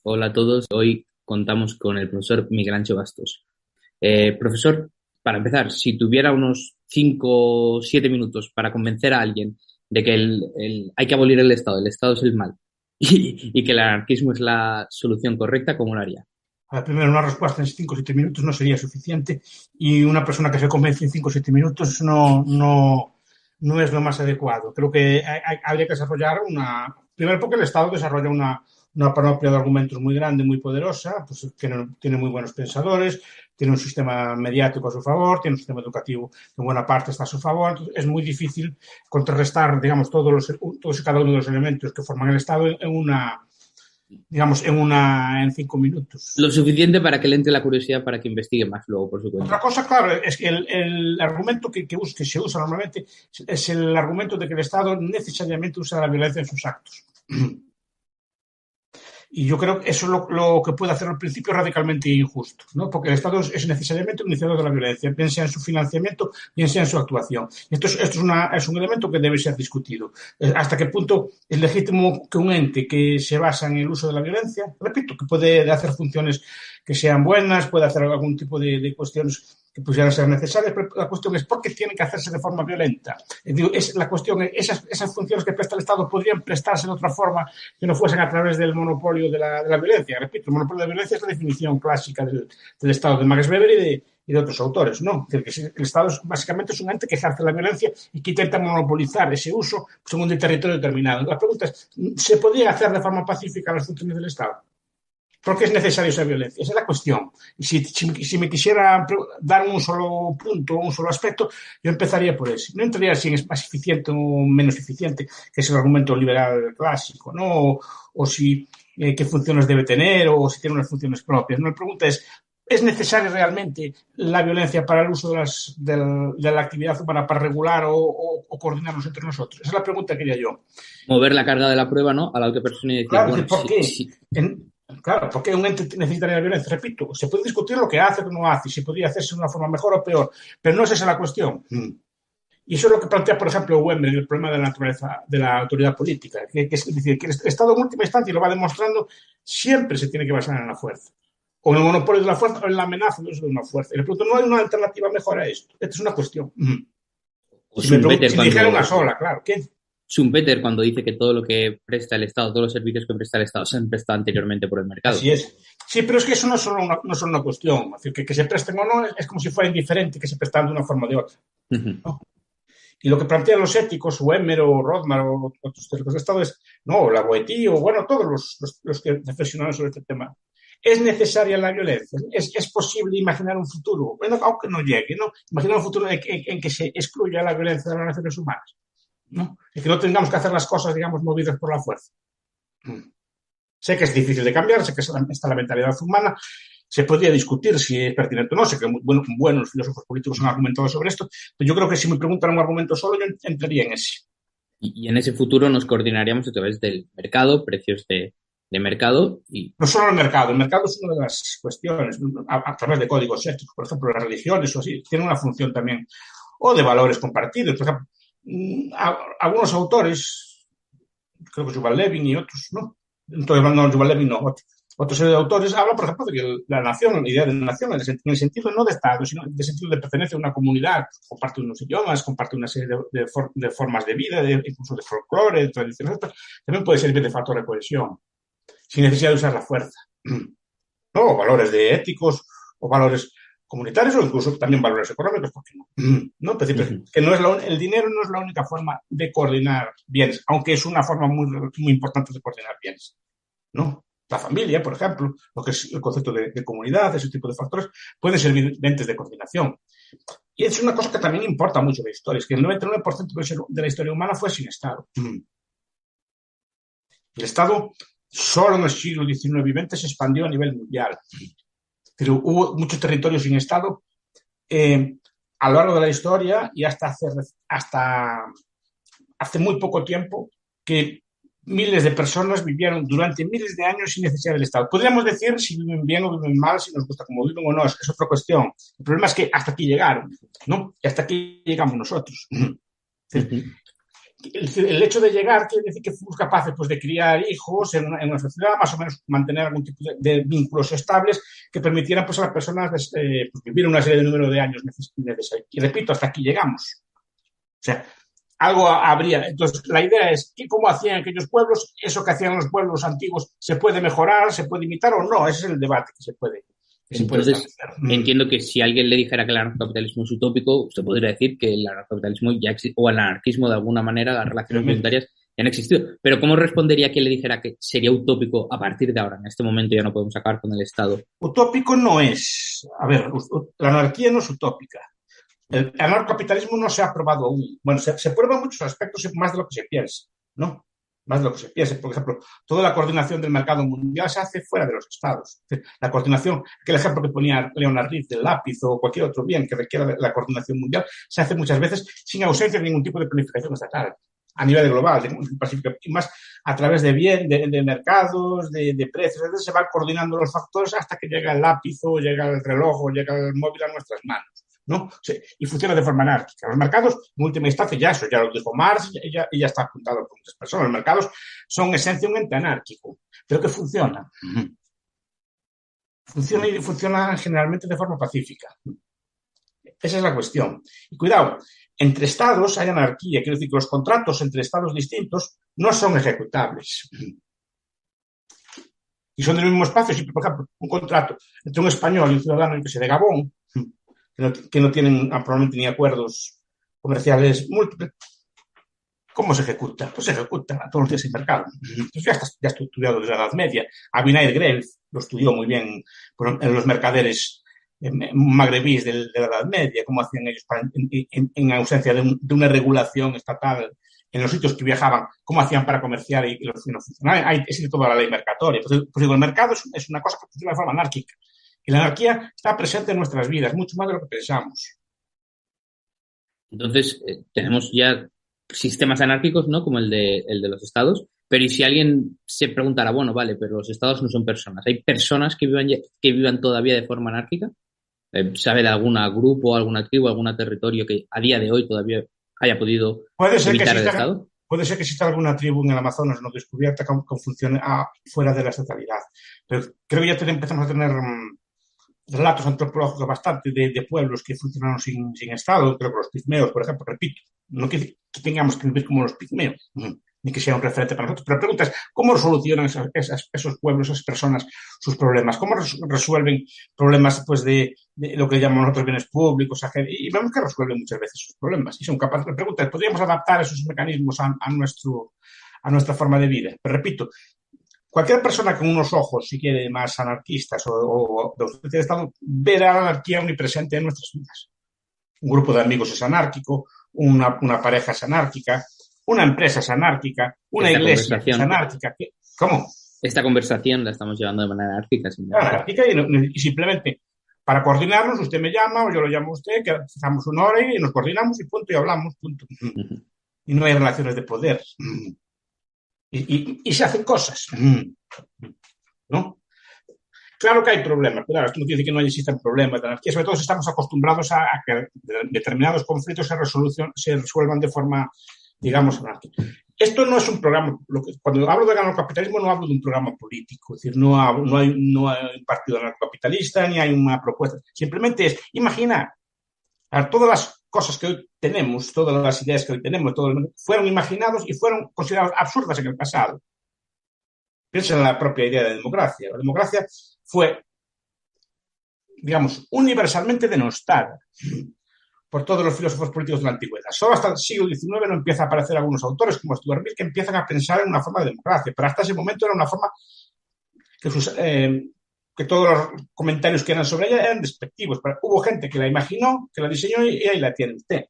Hola a todos. Hoy contamos con el profesor Miguel Ancho Bastos. Profesor, para empezar, si tuviera unos 5 o 7 minutos para convencer a alguien de que hay que abolir el Estado es el mal y que el anarquismo es la solución correcta, ¿cómo lo haría? Primero, una respuesta en 5 o 7 minutos no sería suficiente y una persona que se convence en 5 o 7 minutos no es lo más adecuado. Creo que habría que desarrollar primero porque el Estado desarrolla una panoplia de argumentos muy grande, muy poderosa, pues tiene muy buenos pensadores, tiene un sistema mediático a su favor, tiene un sistema educativo que en buena parte está a su favor. Entonces, es muy difícil contrarrestar, digamos, todos y cada uno de los elementos que forman el Estado en 5 minutos. Lo suficiente para que le entre la curiosidad para que investigue más luego por su Otra cuenta. cosa, claro, es que el argumento que se usa normalmente es el argumento de que el Estado necesariamente usa la violencia en sus actos. Y yo creo que eso es lo que puede hacer al principio radicalmente injusto, ¿no? Porque el Estado es necesariamente un iniciador de la violencia, bien sea en su financiamiento, bien sea en su actuación. Esto es un elemento que debe ser discutido. ¿Hasta qué punto es legítimo que un ente que se basa en el uso de la violencia, repito, que puede hacer funciones que sean buenas, puede hacer algún tipo de cuestiones que pudieran ser necesarias, pero la cuestión es por qué tiene que hacerse de forma violenta? La cuestión es, esas funciones que presta el Estado podrían prestarse de otra forma que no fuesen a través del monopolio de la violencia. Repito, el monopolio de la violencia es la definición clásica del Estado de Max Weber y de otros autores, ¿no? Que el Estado básicamente es un ente que ejerce la violencia y que intenta monopolizar ese uso según un territorio determinado. La pregunta es, ¿se podría hacer de forma pacífica las funciones del Estado? ¿Por qué es necesaria esa violencia? Esa es la cuestión. Y si me quisiera dar un solo punto, un solo aspecto, yo empezaría por ese. No entraría si es más eficiente o menos eficiente, que es el argumento liberal clásico, ¿no? O si qué funciones debe tener o si tiene unas funciones propias. ¿No? La pregunta ¿es necesaria realmente la violencia para el uso de la actividad humana para regular o coordinarnos entre nosotros? Esa es la pregunta que haría yo. Mover la carga de la prueba, ¿no? A la otra persona y decir, Claro, bueno, ¿por sí, qué? sí. Claro, ¿por qué un ente necesitaría la violencia? Repito, se puede discutir lo que hace o no hace, si podría hacerse de una forma mejor o peor, pero no es esa la cuestión. Y eso es lo que plantea, por ejemplo, Weber, el problema de la naturaleza de la autoridad política, que es decir, que el Estado en última instancia, y lo va demostrando, siempre se tiene que basar en la fuerza. O en el monopolio de la fuerza o en la amenaza de una fuerza. Y le pregunto, ¿no hay una alternativa mejor a esto? Esta es una cuestión. O Schumpeter Si dijera una cuando, sola, claro, ¿qué? Schumpeter cuando dice que todo lo que presta el Estado, todos los servicios que presta el Estado se han prestado anteriormente por el mercado. Así es. Sí, pero es que eso no es solo una cuestión. Es decir, que se presten o no es como si fuera indiferente que se prestaran de una forma o de otra. ¿No? Y lo que plantean los éticos, o Emmer o Rothbard o otros teóricos de Estado es, no, la Boetí o, bueno, todos los que reflexionaron sobre este tema. ¿Es necesaria la violencia? ¿Es posible imaginar un futuro? Bueno, aunque no llegue, ¿no? Imaginar un futuro en que se excluya la violencia de las relaciones humanas, ¿no? Y que no tengamos que hacer las cosas, digamos, movidas por la fuerza. Sé que es difícil de cambiar, sé que está la mentalidad humana, se podría discutir si es pertinente o no, sé que buenos filósofos políticos han argumentado sobre esto, pero yo creo que si me preguntan un argumento solo, yo entraría en ese. Y en ese futuro nos coordinaríamos a través del mercado, precios de mercado y No solo el mercado es una de las cuestiones, a través de códigos éticos, por ejemplo, las religiones o así, tienen una función también, o de valores compartidos, por ejemplo, algunos autores, creo que Yuval Levin y otros, ¿no? Entonces, no, Yuval Levin no, otro serie de autores habla, por ejemplo, de que la nación, la idea de nación, en el sentido no de Estado, sino en el sentido de pertenencia a una comunidad, comparte unos idiomas, comparte una serie de formas de vida, incluso de folclore, de tradiciones, también puede servir de factor de cohesión, sin necesidad de usar la fuerza. ¿No? O valores de éticos, o valores comunitarios, o incluso también valores económicos, ¿por qué no? ¿No? Es decir, que el dinero no es la única forma de coordinar bienes, aunque es una forma muy, muy importante de coordinar bienes, ¿no? La familia, por ejemplo, lo que es el concepto de comunidad, ese tipo de factores, pueden ser lentes de coordinación. Y es una cosa que también importa mucho en la historia, es que el 99% de la historia humana fue sin Estado. El Estado solo en el siglo XIX y XX se expandió a nivel mundial. Pero hubo muchos territorios sin Estado a lo largo de la historia y hasta hace muy poco tiempo que miles de personas vivieron durante miles de años sin necesidad del Estado. Podríamos decir si viven bien o viven mal, si nos gusta cómo viven o no, es otra cuestión. El problema es que hasta aquí llegaron, ¿no? Y hasta aquí llegamos nosotros. uh -huh. el hecho de llegar quiere decir que fuimos capaces pues, de criar hijos en una sociedad, más o menos mantener algún tipo de vínculos estables que permitieran pues, a las personas pues, vivir una serie de número de años necesarios. Y repito, hasta aquí llegamos. O sea, algo habría. Entonces, la idea es que cómo hacían aquellos pueblos, eso que hacían los pueblos antiguos, ¿se puede mejorar, se puede imitar o no? Ese es el debate que se puede Entonces, establecer. entiendo que si alguien le dijera que el anarcocapitalismo es utópico, usted podría decir que el anarcocapitalismo ya o el anarquismo de alguna manera, las relaciones voluntarias ya han existido. Pero ¿cómo respondería quien le dijera que sería utópico a partir de ahora? En este momento ya no podemos acabar con el Estado. Utópico no es. A ver, la anarquía no es utópica. El anarcocapitalismo no se ha probado aún. Bueno, se prueba en muchos aspectos más de lo que se piensa, ¿no? Más de lo que se piensa. Por ejemplo, toda la coordinación del mercado mundial se hace fuera de los estados. La coordinación, aquel ejemplo que ponía Leonard Reed del lápiz o cualquier otro bien que requiera la coordinación mundial, se hace muchas veces sin ausencia de ningún tipo de planificación estatal a nivel global, y más a través de mercados, de precios, entonces se van coordinando los factores hasta que llega el lápiz o llega el reloj o llega el móvil a nuestras manos. ¿No? Y funciona de forma anárquica. Los mercados, en última instancia, ya lo dijo Marx y ya está apuntado por muchas personas. Los mercados son en esencia un ente anárquico, pero que funciona. Funciona generalmente de forma pacífica. Esa es la cuestión. Y cuidado, entre estados hay anarquía, quiero decir que los contratos entre estados distintos no son ejecutables. Y son del mismo espacio. Si, por ejemplo, un contrato entre un español y un ciudadano, que sea de Gabón, que no tienen probablemente ni acuerdos comerciales múltiples, ¿cómo se ejecuta? Pues se ejecuta a todos los días en mercado. Entonces ya está estudiado desde la Edad Media. Abinader Greve lo estudió muy bien en los mercaderes magrebíes de la Edad Media, cómo hacían ellos en ausencia de una regulación estatal en los sitios que viajaban, cómo hacían para comerciar y los que no funcionaban. Ahí existe toda la ley mercatoria. Entonces, pues digo, el mercado es una cosa que funciona de forma anárquica. Y la anarquía está presente en nuestras vidas, mucho más de lo que pensamos. Entonces, tenemos ya sistemas anárquicos, ¿no? Como el de los estados. Pero ¿y si alguien se preguntara, bueno, vale, pero los estados no son personas? ¿Hay personas que vivan todavía de forma anárquica? ¿Sabe de algún grupo, alguna tribu, algún territorio que a día de hoy todavía haya podido evitar el Estado? Puede ser que exista alguna tribu en el Amazonas no descubierta que funcione fuera de la estatalidad. Pero creo que ya empezamos a tener relatos antropológicos bastante de pueblos que funcionaron sin Estado, creo que los pigmeos, por ejemplo, repito, no que tengamos que vivir como los pigmeos, ni que sea un referente para nosotros, pero la pregunta es, ¿cómo solucionan esos pueblos, esas personas, sus problemas? ¿Cómo resuelven problemas pues, de lo que llamamos nosotros bienes públicos? Y vemos que resuelven muchas veces sus problemas. Y son capaces, la pregunta es, ¿podríamos adaptar esos mecanismos a nuestra forma de vida? Pero repito, cualquier persona con unos ojos, si quiere, más anarquistas o de ausencia de Estado, verá la anarquía omnipresente en nuestras vidas. Un grupo de amigos es anárquico, una pareja es anárquica, una empresa es anárquica, una iglesia es anárquica. ¿Cómo? Esta conversación la estamos llevando de manera anárquica. Anárquica y simplemente para coordinarnos, usted me llama o yo lo llamo a usted, que fijamos una hora y nos coordinamos y punto, y hablamos, punto. Y no hay relaciones de poder. Y se hacen cosas, ¿no? Claro que hay problemas, claro, esto no quiere decir que no existen problemas de anarquía, sobre todo si estamos acostumbrados a que determinados conflictos se resuelvan de forma, digamos, anárquica. Esto no es un programa, cuando hablo de anarcocapitalismo no hablo de un programa político, es decir, no hay un partido anarcocapitalista ni hay una propuesta, simplemente es imaginar a todas las cosas que hoy tenemos, todas las ideas que hoy tenemos, fueron imaginados y fueron considerados absurdas en el pasado. Piensa en la propia idea de democracia. La democracia fue, digamos, universalmente denostada por todos los filósofos políticos de la antigüedad. Solo hasta el siglo XIX no empieza a aparecer algunos autores como Stuart Mill que empiezan a pensar en una forma de democracia, pero hasta ese momento era una forma que todos los comentarios que eran sobre ella eran despectivos. Pero hubo gente que la imaginó, que la diseñó y ahí la tiene usted.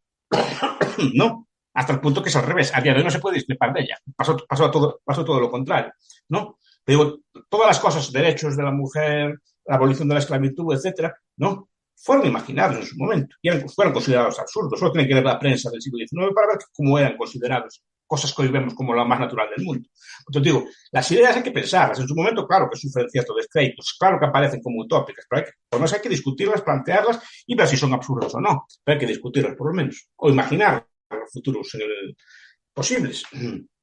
¿No? Hasta el punto que es al revés. A día de hoy no se puede discrepar de ella. Pasó todo lo contrario, ¿no? Pero digo, todas las cosas, derechos de la mujer, la abolición de la esclavitud, etcétera, ¿no? Fueron imaginados en su momento y fueron considerados absurdos. Solo tienen que leer la prensa del siglo XIX para ver cómo eran considerados. Cosas que hoy vemos como la más natural del mundo. Entonces digo, las ideas hay que pensarlas. En su momento, claro que sufren ciertos descréditos, claro que aparecen como utópicas, pero por lo menos hay que discutirlas, plantearlas y ver si son absurdas o no. Pero hay que discutirlas por lo menos. O imaginar los futuros posibles.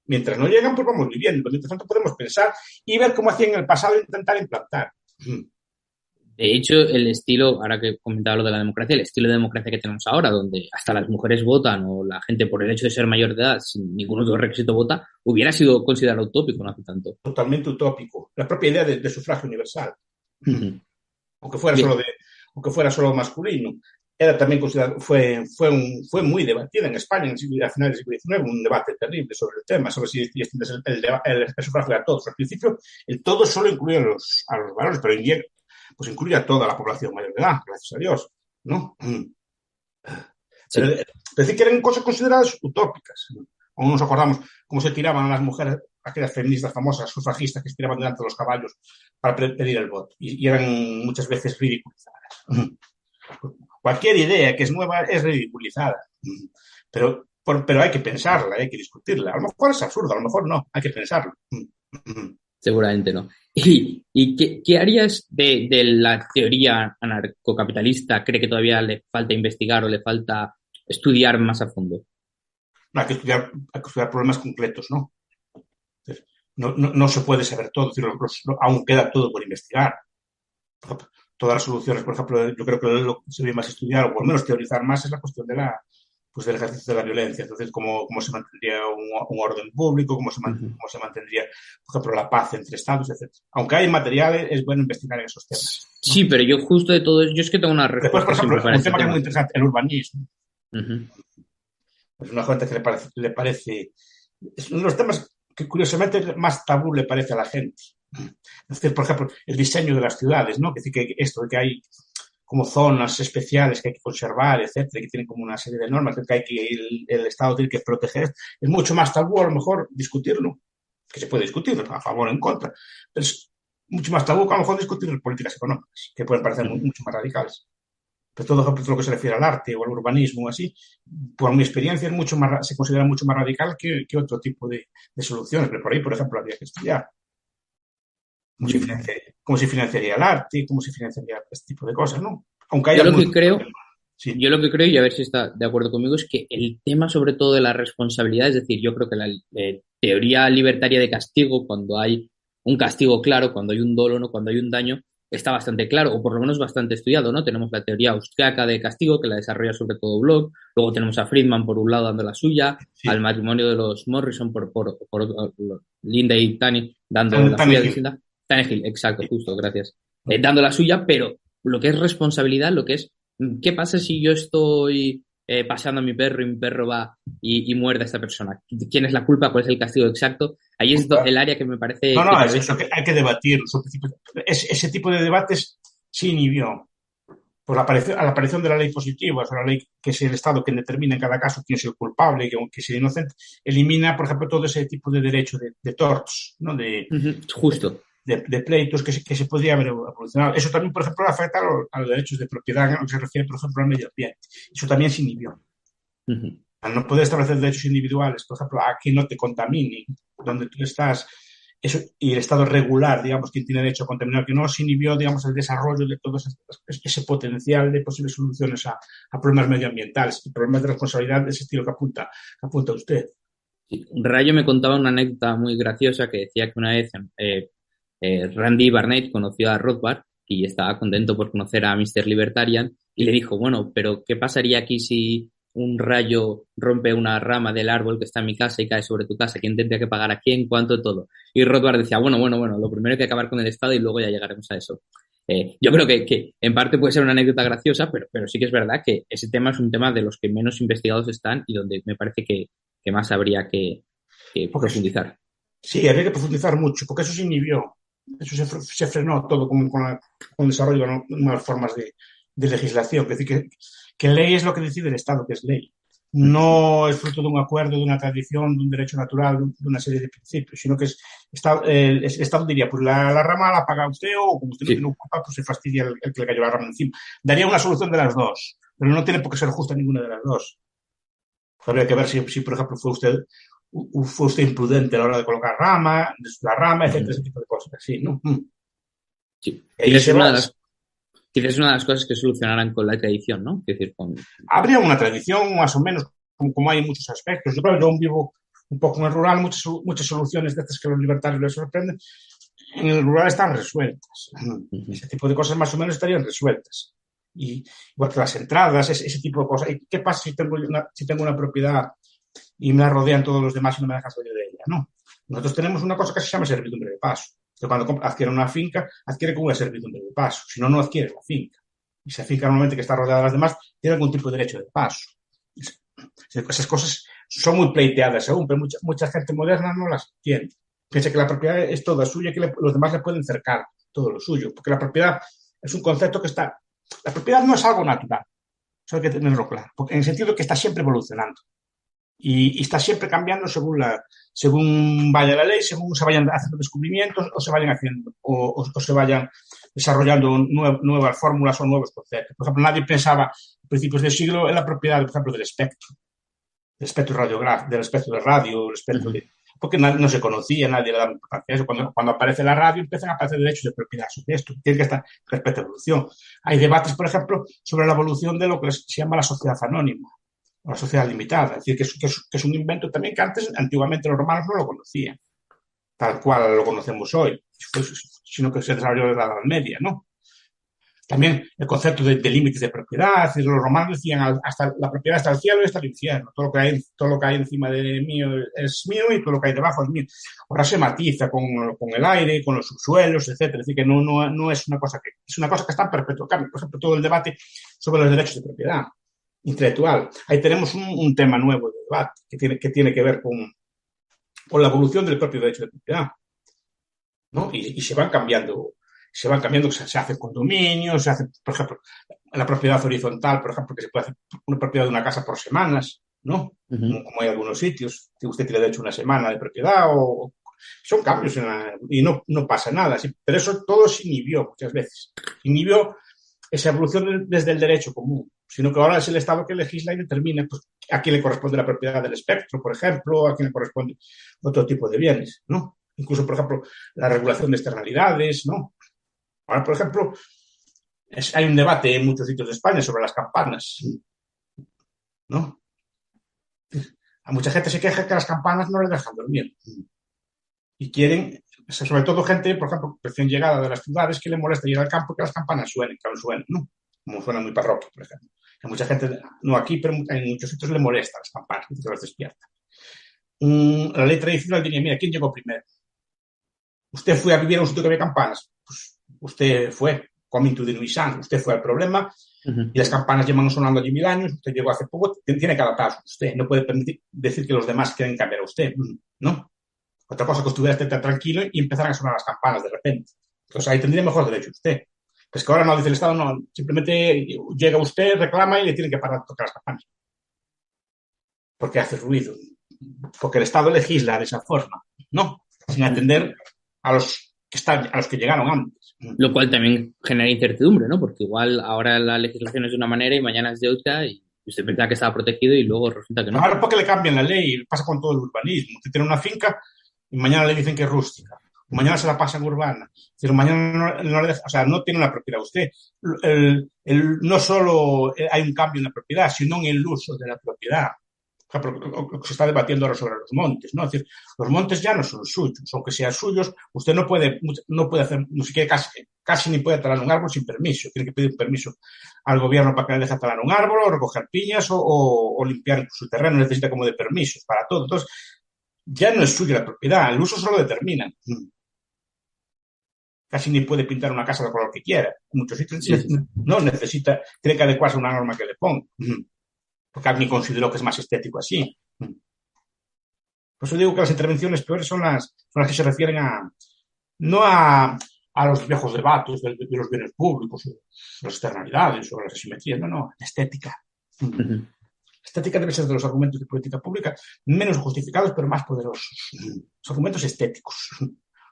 Mientras no llegan, pues vamos viviendo. Mientras tanto podemos pensar y ver cómo hacían en el pasado e intentar implantar. De hecho, el estilo, ahora que comentaba lo de la democracia, el estilo de democracia que tenemos ahora, donde hasta las mujeres votan o la gente por el hecho de ser mayor de edad, sin ningún otro requisito vota, hubiera sido considerado utópico no hace tanto. Totalmente utópico. La propia idea de sufragio universal. Uh-huh. Aunque fuera solo masculino. Era también considerado, fue muy debatida en España a finales del siglo XIX, un debate terrible sobre el tema, sobre si extiendes el sufragio a todos. Al principio, el todo solo incluía a los varones, pero en pues incluye a toda la población mayor de edad, gracias a Dios, ¿no? Sí. Pero decir que eran cosas consideradas utópicas. Aún nos acordamos cómo se tiraban a las mujeres, aquellas feministas famosas, sufragistas, que se tiraban delante de los caballos para pedir el voto. Y eran muchas veces ridiculizadas. Cualquier idea que es nueva es ridiculizada. Pero hay que pensarla, hay que discutirla. A lo mejor es absurdo, a lo mejor no, hay que pensarlo. Seguramente no. ¿Y qué harías de la teoría anarcocapitalista? ¿Cree que todavía le falta investigar o le falta estudiar más a fondo? Hay que estudiar problemas concretos, ¿no? No se puede saber todo, es decir, aún queda todo por investigar. Todas las soluciones, por ejemplo, yo creo que lo que se debe más estudiar, o por lo menos teorizar más, es la cuestión del ejercicio de la violencia. Entonces, cómo se mantendría un orden público, cómo se mantendría, por ejemplo, la paz entre estados, etc. Aunque hay materiales, es bueno investigar en esos temas, ¿no? Sí, pero yo justo de todo eso, yo es que tengo una respuesta. Después, por ejemplo, un tema que es muy interesante, el urbanismo. Uh-huh. Es una gente que le parece... Es uno de los temas que, curiosamente, más tabú le parece a la gente. Es decir, por ejemplo, el diseño de las ciudades, ¿no? Es decir, que esto de que hay como zonas especiales que hay que conservar, etcétera, que tienen como una serie de normas que el Estado tiene que proteger, es mucho más tabú a lo mejor discutirlo, que se puede discutir a favor o en contra, pero es mucho más tabú que a lo mejor discutir políticas económicas, que pueden parecer mucho más radicales. Pero todo lo que se refiere al arte o al urbanismo o así, por mi experiencia se considera mucho más radical que otro tipo de soluciones, pero por ahí, por ejemplo, habría que estudiar. ¿Cómo se financiaría el arte? ¿Cómo se financiaría este tipo de cosas, no? Aunque haya yo lo que creo, sí. Yo lo que creo, y a ver si está de acuerdo conmigo, es que el tema sobre todo de la responsabilidad, es decir, yo creo que la teoría libertaria de castigo, cuando hay un castigo claro, cuando hay un dolo, ¿no? Cuando hay un daño, está bastante claro, o por lo menos bastante estudiado, ¿no? Tenemos la teoría austriaca de castigo, que la desarrolla sobre todo Bloch, luego tenemos a Friedman por un lado dando la suya, sí. Al matrimonio de los Morrison por Linda y Tani dando la suya distinta. Tannehill, exacto, justo, gracias. Dando la suya, pero lo que es responsabilidad, lo que es, ¿qué pasa si yo estoy paseando a mi perro y mi perro va y muerde a esta persona? ¿Quién es la culpa? ¿Cuál es el castigo exacto? Ahí es el área que me parece... es eso que hay que debatir. Ese tipo de debates se inhibió por la aparición de la ley positiva, o sea, la ley que es el Estado quien determina en cada caso quién es el culpable y quién es el inocente, elimina, por ejemplo, todo ese tipo de derecho de torts, ¿no? Justo. De pleitos que se podría haber evolucionado. Eso también, por ejemplo, afecta a los derechos de propiedad, en lo que se refiere, por ejemplo, al medio ambiente. Eso también se inhibió. Al no poder establecer derechos individuales, por ejemplo, a que no te contaminen, donde tú estás, eso, y el Estado regular, digamos, quien tiene derecho a contaminar, que no se inhibió, digamos, el desarrollo de todo ese potencial de posibles soluciones a problemas medioambientales, problemas de responsabilidad de ese estilo que apunta usted. Sí. Rayo me contaba una anécdota muy graciosa que decía que una vez Randy Barnett conoció a Rothbard y estaba contento por conocer a Mr. Libertarian y le dijo, bueno, pero ¿qué pasaría aquí si un rayo rompe una rama del árbol que está en mi casa y cae sobre tu casa? ¿Quién tendría que pagar a quién? ¿Cuánto? Todo. Y Rothbard decía, bueno, lo primero hay que acabar con el Estado y luego ya llegaremos a eso. Yo creo que en parte puede ser una anécdota graciosa, pero sí que es verdad que ese tema es un tema de los que menos investigados están y donde me parece que más habría que profundizar. Sí, habría que profundizar mucho, porque eso se inhibió. Eso se frenó todo con el desarrollo de nuevas formas de legislación. Es decir, que ley es lo que decide el Estado, que es ley. No es fruto de un acuerdo, de una tradición, de un derecho natural, de una serie de principios, sino que el Estado diría, pues la rama la paga usted o como usted no tiene culpa, pues se fastidia el que le cayó la rama encima. Daría una solución de las dos, pero no tiene por qué ser justa ninguna de las dos. Habría que ver si por ejemplo, fue usted imprudente a la hora de colocar la rama, etcétera, ese tipo de cosas, así, ¿no? Sí. Quizás es una de las cosas que solucionarán con la tradición, ¿no? Es decir, Habría una tradición, más o menos, como hay en muchos aspectos. Yo creo que yo vivo un poco en el rural, muchas soluciones de estas que los libertarios les sorprenden, en el rural están resueltas. Ese tipo de cosas más o menos estarían resueltas. Y igual que las entradas, ese tipo de cosas. ¿Y qué pasa si tengo una propiedad y me la rodean todos los demás y no me dejan salir de ella? No. Nosotros tenemos una cosa que se llama servidumbre de paso. Que cuando adquiere una finca, adquiere como una servidumbre de paso. Si no, no adquiere la finca. Y esa finca normalmente que está rodeada de las demás tiene algún tipo de derecho de paso. Esas cosas son muy pleiteadas aún, pero mucha gente moderna no las tiene. Piensa que la propiedad es toda suya y que los demás le pueden cercar todo lo suyo. Porque la propiedad es un concepto que está... La propiedad no es algo natural. Eso hay que tenerlo claro. Porque en el sentido que está siempre evolucionando. Y está siempre cambiando según vaya la ley, según se vayan haciendo descubrimientos o se vayan haciendo o se vayan desarrollando nuevas fórmulas o nuevos conceptos. Por ejemplo, nadie pensaba a principios del siglo en la propiedad, por ejemplo, del espectro radiográfico, del espectro de radio, porque no se conocía, nadie le daba importancia a eso. Cuando aparece la radio, empiezan a aparecer derechos de propiedad sobre esto. Tiene que estar respecto a la evolución. Hay debates, por ejemplo, sobre la evolución de lo que se llama la sociedad anónima o la sociedad limitada. Es decir, que es un invento también que antiguamente los romanos no lo conocían, tal cual lo conocemos hoy, sino que se desarrolló en la Edad Media, ¿no? También el concepto de límites de propiedad. Es decir, los romanos decían hasta la propiedad está el cielo y está el infierno. Todo lo que hay encima de mío es mío y todo lo que hay debajo es mío. Ahora se matiza con el aire, con los subsuelos, etcétera. Es decir, que no es una cosa es una cosa que está en perpetuo cambio. Por ejemplo, todo el debate sobre los derechos de propiedad intelectual. Ahí tenemos un tema nuevo de debate que tiene que ver con la evolución del propio derecho de propiedad, ¿no? Y se van cambiando, se hacen condominios, se hace, por ejemplo, la propiedad horizontal, por ejemplo, que se puede hacer una propiedad de una casa por semanas, ¿no? Como hay algunos sitios, que usted tiene derecho a una semana de propiedad son cambios y no pasa nada. ¿Sí? Pero eso todo se inhibió muchas veces. Se inhibió esa evolución desde el derecho común, sino que ahora es el Estado que legisla y determina pues, a quién le corresponde la propiedad del espectro, por ejemplo, a quién le corresponde otro tipo de bienes, ¿no? Incluso, por ejemplo, la regulación de externalidades, ¿no? Ahora, por ejemplo, hay un debate en muchos sitios de España sobre las campanas, ¿no? A mucha gente se queja que las campanas no les dejan dormir y quieren, sobre todo gente, por ejemplo, recién llegada de las ciudades, que le molesta ir al campo que las campanas suenen, que aún suenan, ¿no? Como suenan muy parroquia, por ejemplo. A mucha gente, no aquí, pero en muchos sitios le molesta las campanas, que las despierta. La ley tradicional diría, mira, ¿quién llegó primero? Usted fue a vivir a un sitio que había campanas. Pues usted fue, coming to the Nuisan, usted fue al problema y las campanas llevan sonando allí 1000 años, usted llegó hace poco, tiene que adaptarse usted, no puede decir que los demás quieren cambiar a usted, ¿no? Otra cosa que estuviera tan tranquilo y empezaran a sonar las campanas de repente. Entonces ahí tendría mejor derecho usted. Pues que ahora no dice el Estado, no, simplemente llega usted, reclama y le tienen que parar de tocar las campanas. Porque hace ruido. Porque el Estado legisla de esa forma, ¿no? Sin atender a los que llegaron antes. Lo cual también genera incertidumbre, ¿no? Porque igual ahora la legislación es de una manera y mañana es de otra y usted pensaba que estaba protegido y luego resulta que no. Ahora porque le cambian la ley, pasa con todo el urbanismo. Usted tiene una finca y mañana le dicen que es rústica. O mañana se la pasan urbana. Pero mañana no le deja, o sea, no tiene una propiedad usted. No solo hay un cambio en la propiedad, sino en el uso de la propiedad. Lo que se está debatiendo ahora sobre los montes, ¿no? Es decir, los montes ya no son suyos, aunque sean suyos, usted no puede hacer, no siquiera casi ni puede talar un árbol sin permiso, tiene que pedir un permiso al gobierno para que le deje talar un árbol o recoger piñas o limpiar su terreno, necesita como de permisos para todo. Entonces, ya no es suya la propiedad, el uso solo determina. Casi ni puede pintar una casa de color que quiera. En muchos sitios no necesita, tiene que adecuarse a una norma que le ponga. Porque alguien consideró que es más estético así. Por eso digo que las intervenciones peores son las que se refieren no a los viejos debates de los bienes públicos, las externalidades o las asimetrías, no, estética. La estética debe ser de los argumentos de política pública menos justificados, pero más poderosos. Los argumentos estéticos.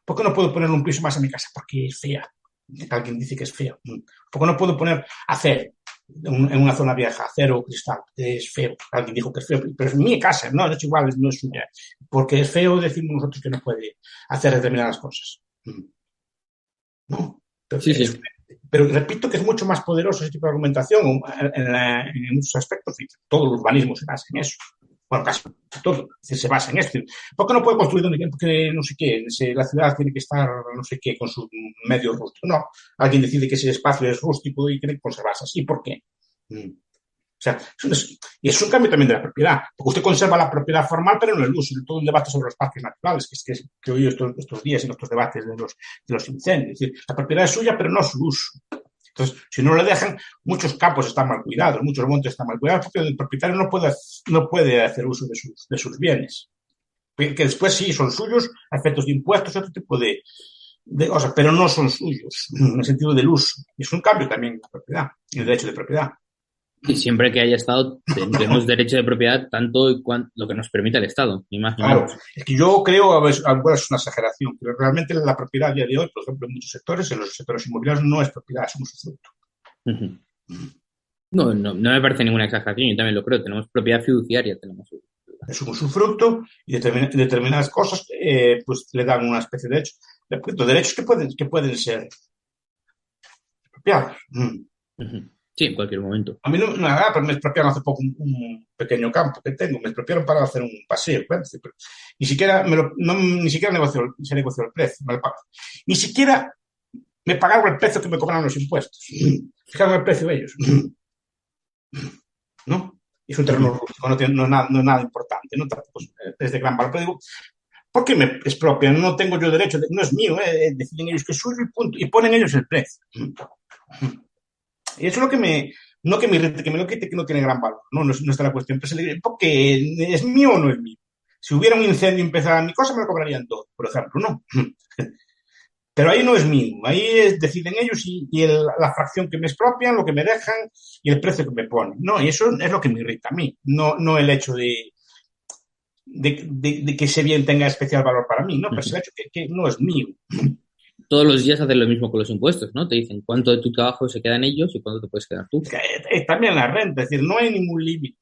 ¿Por qué no puedo poner un piso más en mi casa? Porque es fea. Alguien dice que es feo. ¿Por qué no puedo poner acero en una zona vieja, acero o cristal? Es feo. Alguien dijo que es feo, pero es mi casa, no es igual, no es suya. Porque es feo, decimos nosotros que no puede hacer determinadas cosas. ¿No? Sí. Pero repito que es mucho más poderoso ese tipo de argumentación en muchos aspectos. Todo el urbanismo se basa en eso. Bueno, casi todo, es decir, se basa en esto. ¿Por qué no puede construir donde quiera? Porque no sé qué, la ciudad tiene que estar no sé qué con su medio rústico. No, alguien decide que ese espacio es rústico y tiene que conservarse así. ¿Por qué? O sea, y es un cambio también de la propiedad, porque usted conserva la propiedad formal, pero no el uso. Y todo un debate sobre los parques naturales, que he oído estos días en estos debates de los incendios. Es decir, la propiedad es suya, pero no su uso. Entonces, si no lo dejan, muchos campos están mal cuidados, muchos montes están mal cuidados, porque el propietario no puede hacer uso de sus bienes. Que después sí son suyos a efectos de impuestos, otro tipo de cosas, pero no son suyos en el sentido del uso. Y es un cambio también en la propiedad, en el derecho de propiedad. Y siempre que haya Estado, tendremos derecho de propiedad tanto y lo que nos permita el Estado, ni más ni Claro, menos. es que yo creo, a ver, es una exageración, pero realmente la propiedad a día de hoy, por ejemplo, en muchos sectores, en los sectores inmobiliarios, no es propiedad, es un usufructo. Uh-huh. No me parece ninguna exageración, yo también lo creo. Tenemos propiedad fiduciaria, tenemos. Es un usufructo y determinadas cosas pues le dan una especie de derechos que pueden ser expropiados. Uh-huh. Sí, en cualquier momento. A mí nada, pero me expropiaron hace poco un pequeño campo que tengo, me expropiaron para hacer un paseo, pero ni siquiera ni siquiera se negoció el precio, ni siquiera me pagaron el precio que me cobraron los impuestos. Fijaron el precio de ellos. ¿No? Es un terreno rústico, no es nada importante, ¿no? Tampoco es de gran valor. Pero digo, ¿por qué me expropian? No tengo yo derecho, no es mío, deciden ellos que es suyo y punto, y ponen ellos el precio. Y eso es lo que no que me irrite, que me lo quite, que no tiene gran valor, no está la cuestión. Pero porque es mío o no es mío. Si hubiera un incendio y empezara mi cosa, me lo cobrarían todo, por ejemplo, ¿no? Pero ahí no es mío, ahí deciden ellos y la fracción que me expropian, lo que me dejan y el precio que me ponen. No, y eso es lo que me irrita a mí, no el hecho de que ese bien tenga especial valor para mí, ¿no? Pero es el hecho que no es mío. Todos los días hacen lo mismo con los impuestos, ¿no? Te dicen cuánto de tu trabajo se queda en ellos y cuánto te puedes quedar tú. También la renta, es decir, no hay ningún límite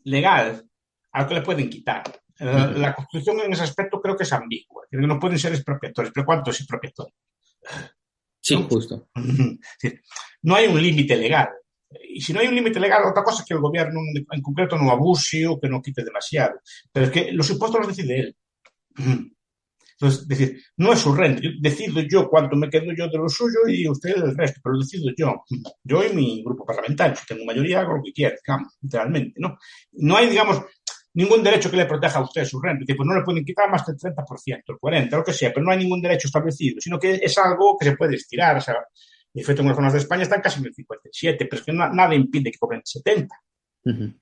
legal a lo que le pueden quitar. La Constitución en ese aspecto creo que es ambigua, que no pueden ser expropiatorios, pero ¿cuánto es expropiatorio? Sí, ¿No? justo. No hay un límite legal. Y si no hay un límite legal, otra cosa es que el gobierno en concreto no abuse o que no quite demasiado. Pero es que los impuestos los decide él. Entonces, es decir, no es su renta. Decido yo cuánto me quedo yo de lo suyo y usted el resto, pero lo decido yo. Yo y mi grupo parlamentario. Si tengo mayoría, hago lo que quiera, digamos, literalmente, ¿no? No hay, digamos, ningún derecho que le proteja a usted su renta. Pues no le pueden quitar más del 30%, el 40%, lo que sea, pero no hay ningún derecho establecido, sino que es algo que se puede estirar. O sea, de hecho, en las zonas de España están casi en el 57%, pero es que nada impide que cobren el 70%.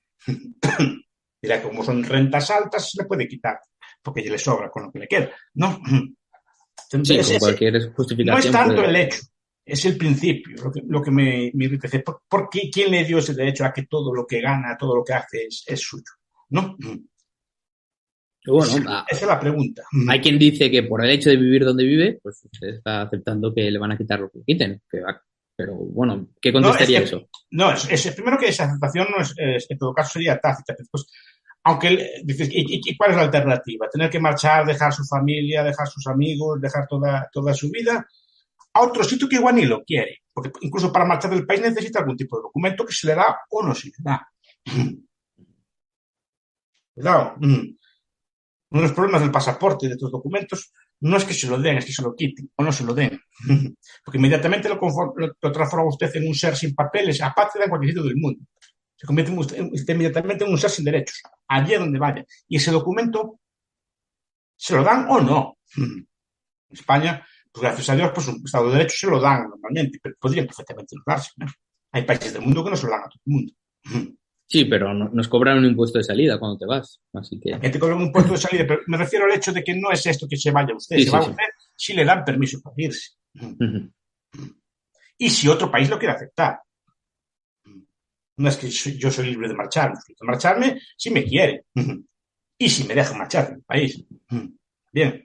Dirá, como son rentas altas, se le puede quitar, porque ya le sobra con lo que le queda, ¿no? Entonces, sí, con cualquier justificación. No es tanto el hecho, es el principio, lo que me irrita. ¿Por qué? ¿Quién le dio ese derecho a que todo lo que gana, todo lo que hace es suyo? ¿No? Bueno, esa es la pregunta. Hay quien dice que por el hecho de vivir donde vive, pues usted está aceptando que le van a quitar lo que quiten. Pero bueno, ¿qué contestaría eso? No, primero que esa aceptación no en todo caso sería tácita. Después, aunque dices, ¿y cuál es la alternativa? Tener que marchar, dejar su familia, dejar sus amigos, dejar toda su vida a otro sitio que igual ni lo quiere. Porque incluso para marchar del país necesita algún tipo de documento que se le da o no se le da. Cuidado. Uno de los problemas del pasaporte y de estos documentos no es que se lo den, es que se lo quiten o no se lo den. Porque inmediatamente lo transforma usted en un ser sin papeles, aparte de cualquier sitio del mundo. Se convierte usted inmediatamente en un ser sin derechos, allí donde vaya. Y ese documento, ¿se lo dan o no? En España, pues gracias a Dios, pues un Estado de Derecho se lo dan normalmente, pero podrían perfectamente no darse, ¿no? Hay países del mundo que no se lo dan a todo el mundo. Sí, pero nos cobran un impuesto de salida cuando te vas, así que... También te cobran un impuesto de salida, pero me refiero al hecho de que no es esto que se vaya usted, se va usted si le dan permiso para irse. Y si otro país lo quiere aceptar. No es que yo soy libre de marcharme si me quiere. Y si me dejan marchar del país. Bien.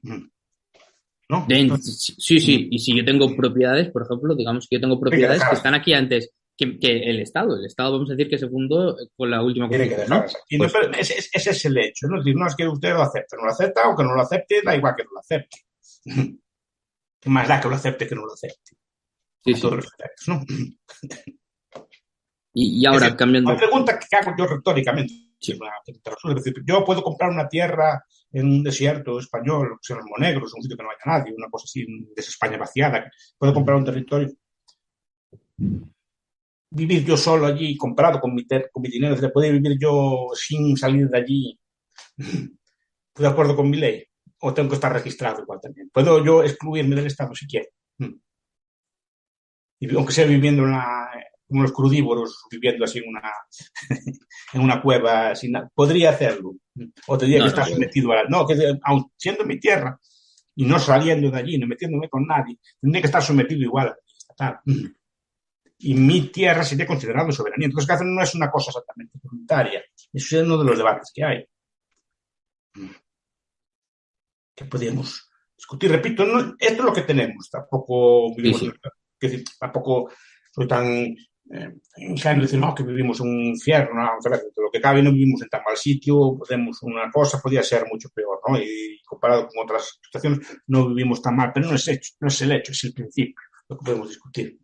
¿No? Sí. Y si yo tengo propiedades, por ejemplo, digamos que yo tengo propiedades que están aquí antes que el Estado. El Estado, vamos a decir que se fundó con la última Constitución, ¿no? Pues, no, ese es el hecho, ¿no? Es decir, no es que usted lo acepte, no lo acepta, o que no lo acepte, da igual que no lo acepte. ¿Qué más da que lo acepte que no lo acepte? Sí. Todos los detalles, ¿no? Y ahora, cambiando... Una pregunta que hago yo retóricamente. Sí. Es decir, yo puedo comprar una tierra en un desierto español, que son los Monegros, un sitio que no haya nadie, una cosa así, de esa España vaciada. Puedo comprar un territorio, vivir yo solo allí, comprado con mi dinero, puedo vivir yo sin salir de allí, de acuerdo con mi ley, o tengo que estar registrado igual también. Puedo yo excluirme del Estado si quiero. Y aunque sea viviendo como los crudívoros, viviendo así en una cueva, sin nada, podría hacerlo. O tendría que estar sometido a no, que aun siendo mi tierra y no saliendo de allí, no metiéndome con nadie, tendría que estar sometido igual a la ley estatal. Y mi tierra sería considerado soberanía. Entonces, ¿qué hacen? No es una cosa exactamente voluntaria. Eso es uno de los debates que hay. Que podemos discutir. Repito, no, esto es lo que tenemos. Tampoco vivimos, es decir, tampoco soy tan ingenuo decir, no, que vivimos en un infierno, no, lo que cabe, no vivimos en tan mal sitio, podemos una cosa, podría ser mucho peor, ¿no? Y comparado con otras situaciones, no vivimos tan mal, pero no es el hecho, es el principio, lo que podemos discutir.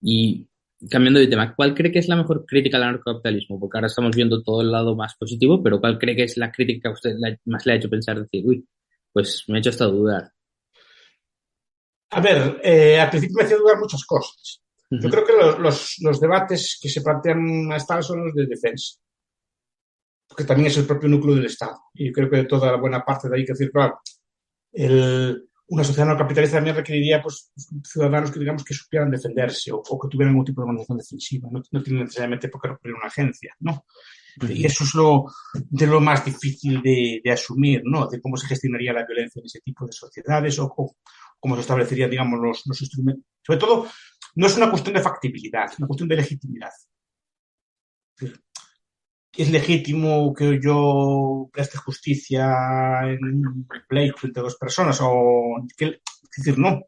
Y cambiando de tema, ¿cuál cree que es la mejor crítica al anarcocapitalismo? Porque ahora estamos viendo todo el lado más positivo, pero ¿cuál cree que es la crítica que a usted más le ha hecho pensar, decir, uy, pues me ha hecho hasta dudar? A ver, al principio me hacía dudar muchas cosas. Yo creo que los debates que se plantean a esta son los de defensa, porque también es el propio núcleo del Estado. Y yo creo que toda la buena parte de ahí, que decir, claro, una sociedad no capitalista también requeriría pues, ciudadanos que digamos que supieran defenderse o que tuvieran algún tipo de organización defensiva. No tienen necesariamente por qué recurrir a una agencia, ¿no? Y eso es lo más difícil de asumir, ¿no? De cómo se gestionaría la violencia en ese tipo de sociedades o cómo se establecerían, digamos, los instrumentos. Sobre todo, no es una cuestión de factibilidad, es una cuestión de legitimidad. ¿Es legítimo que yo preste justicia en un pleito entre dos personas? Es decir, no.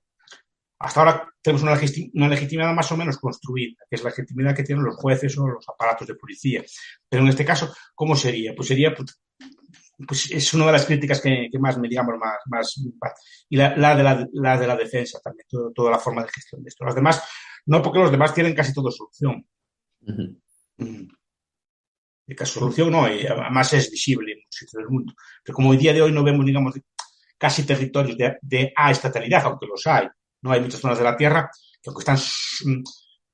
Hasta ahora tenemos una legitimidad más o menos construida, que es la legitimidad que tienen los jueces o los aparatos de policía. Pero en este caso, ¿cómo sería? Pues sería, pues es una de las críticas que más me, digamos, más y la de la defensa también, toda la forma de gestión de esto. Los demás, no, porque los demás tienen casi todo solución. De caso solución no, y además es visible en muchos sitios del mundo. Pero como hoy día de hoy no vemos, digamos, casi territorios de estatalidad, aunque los hay. No hay muchas zonas de la Tierra que, aunque están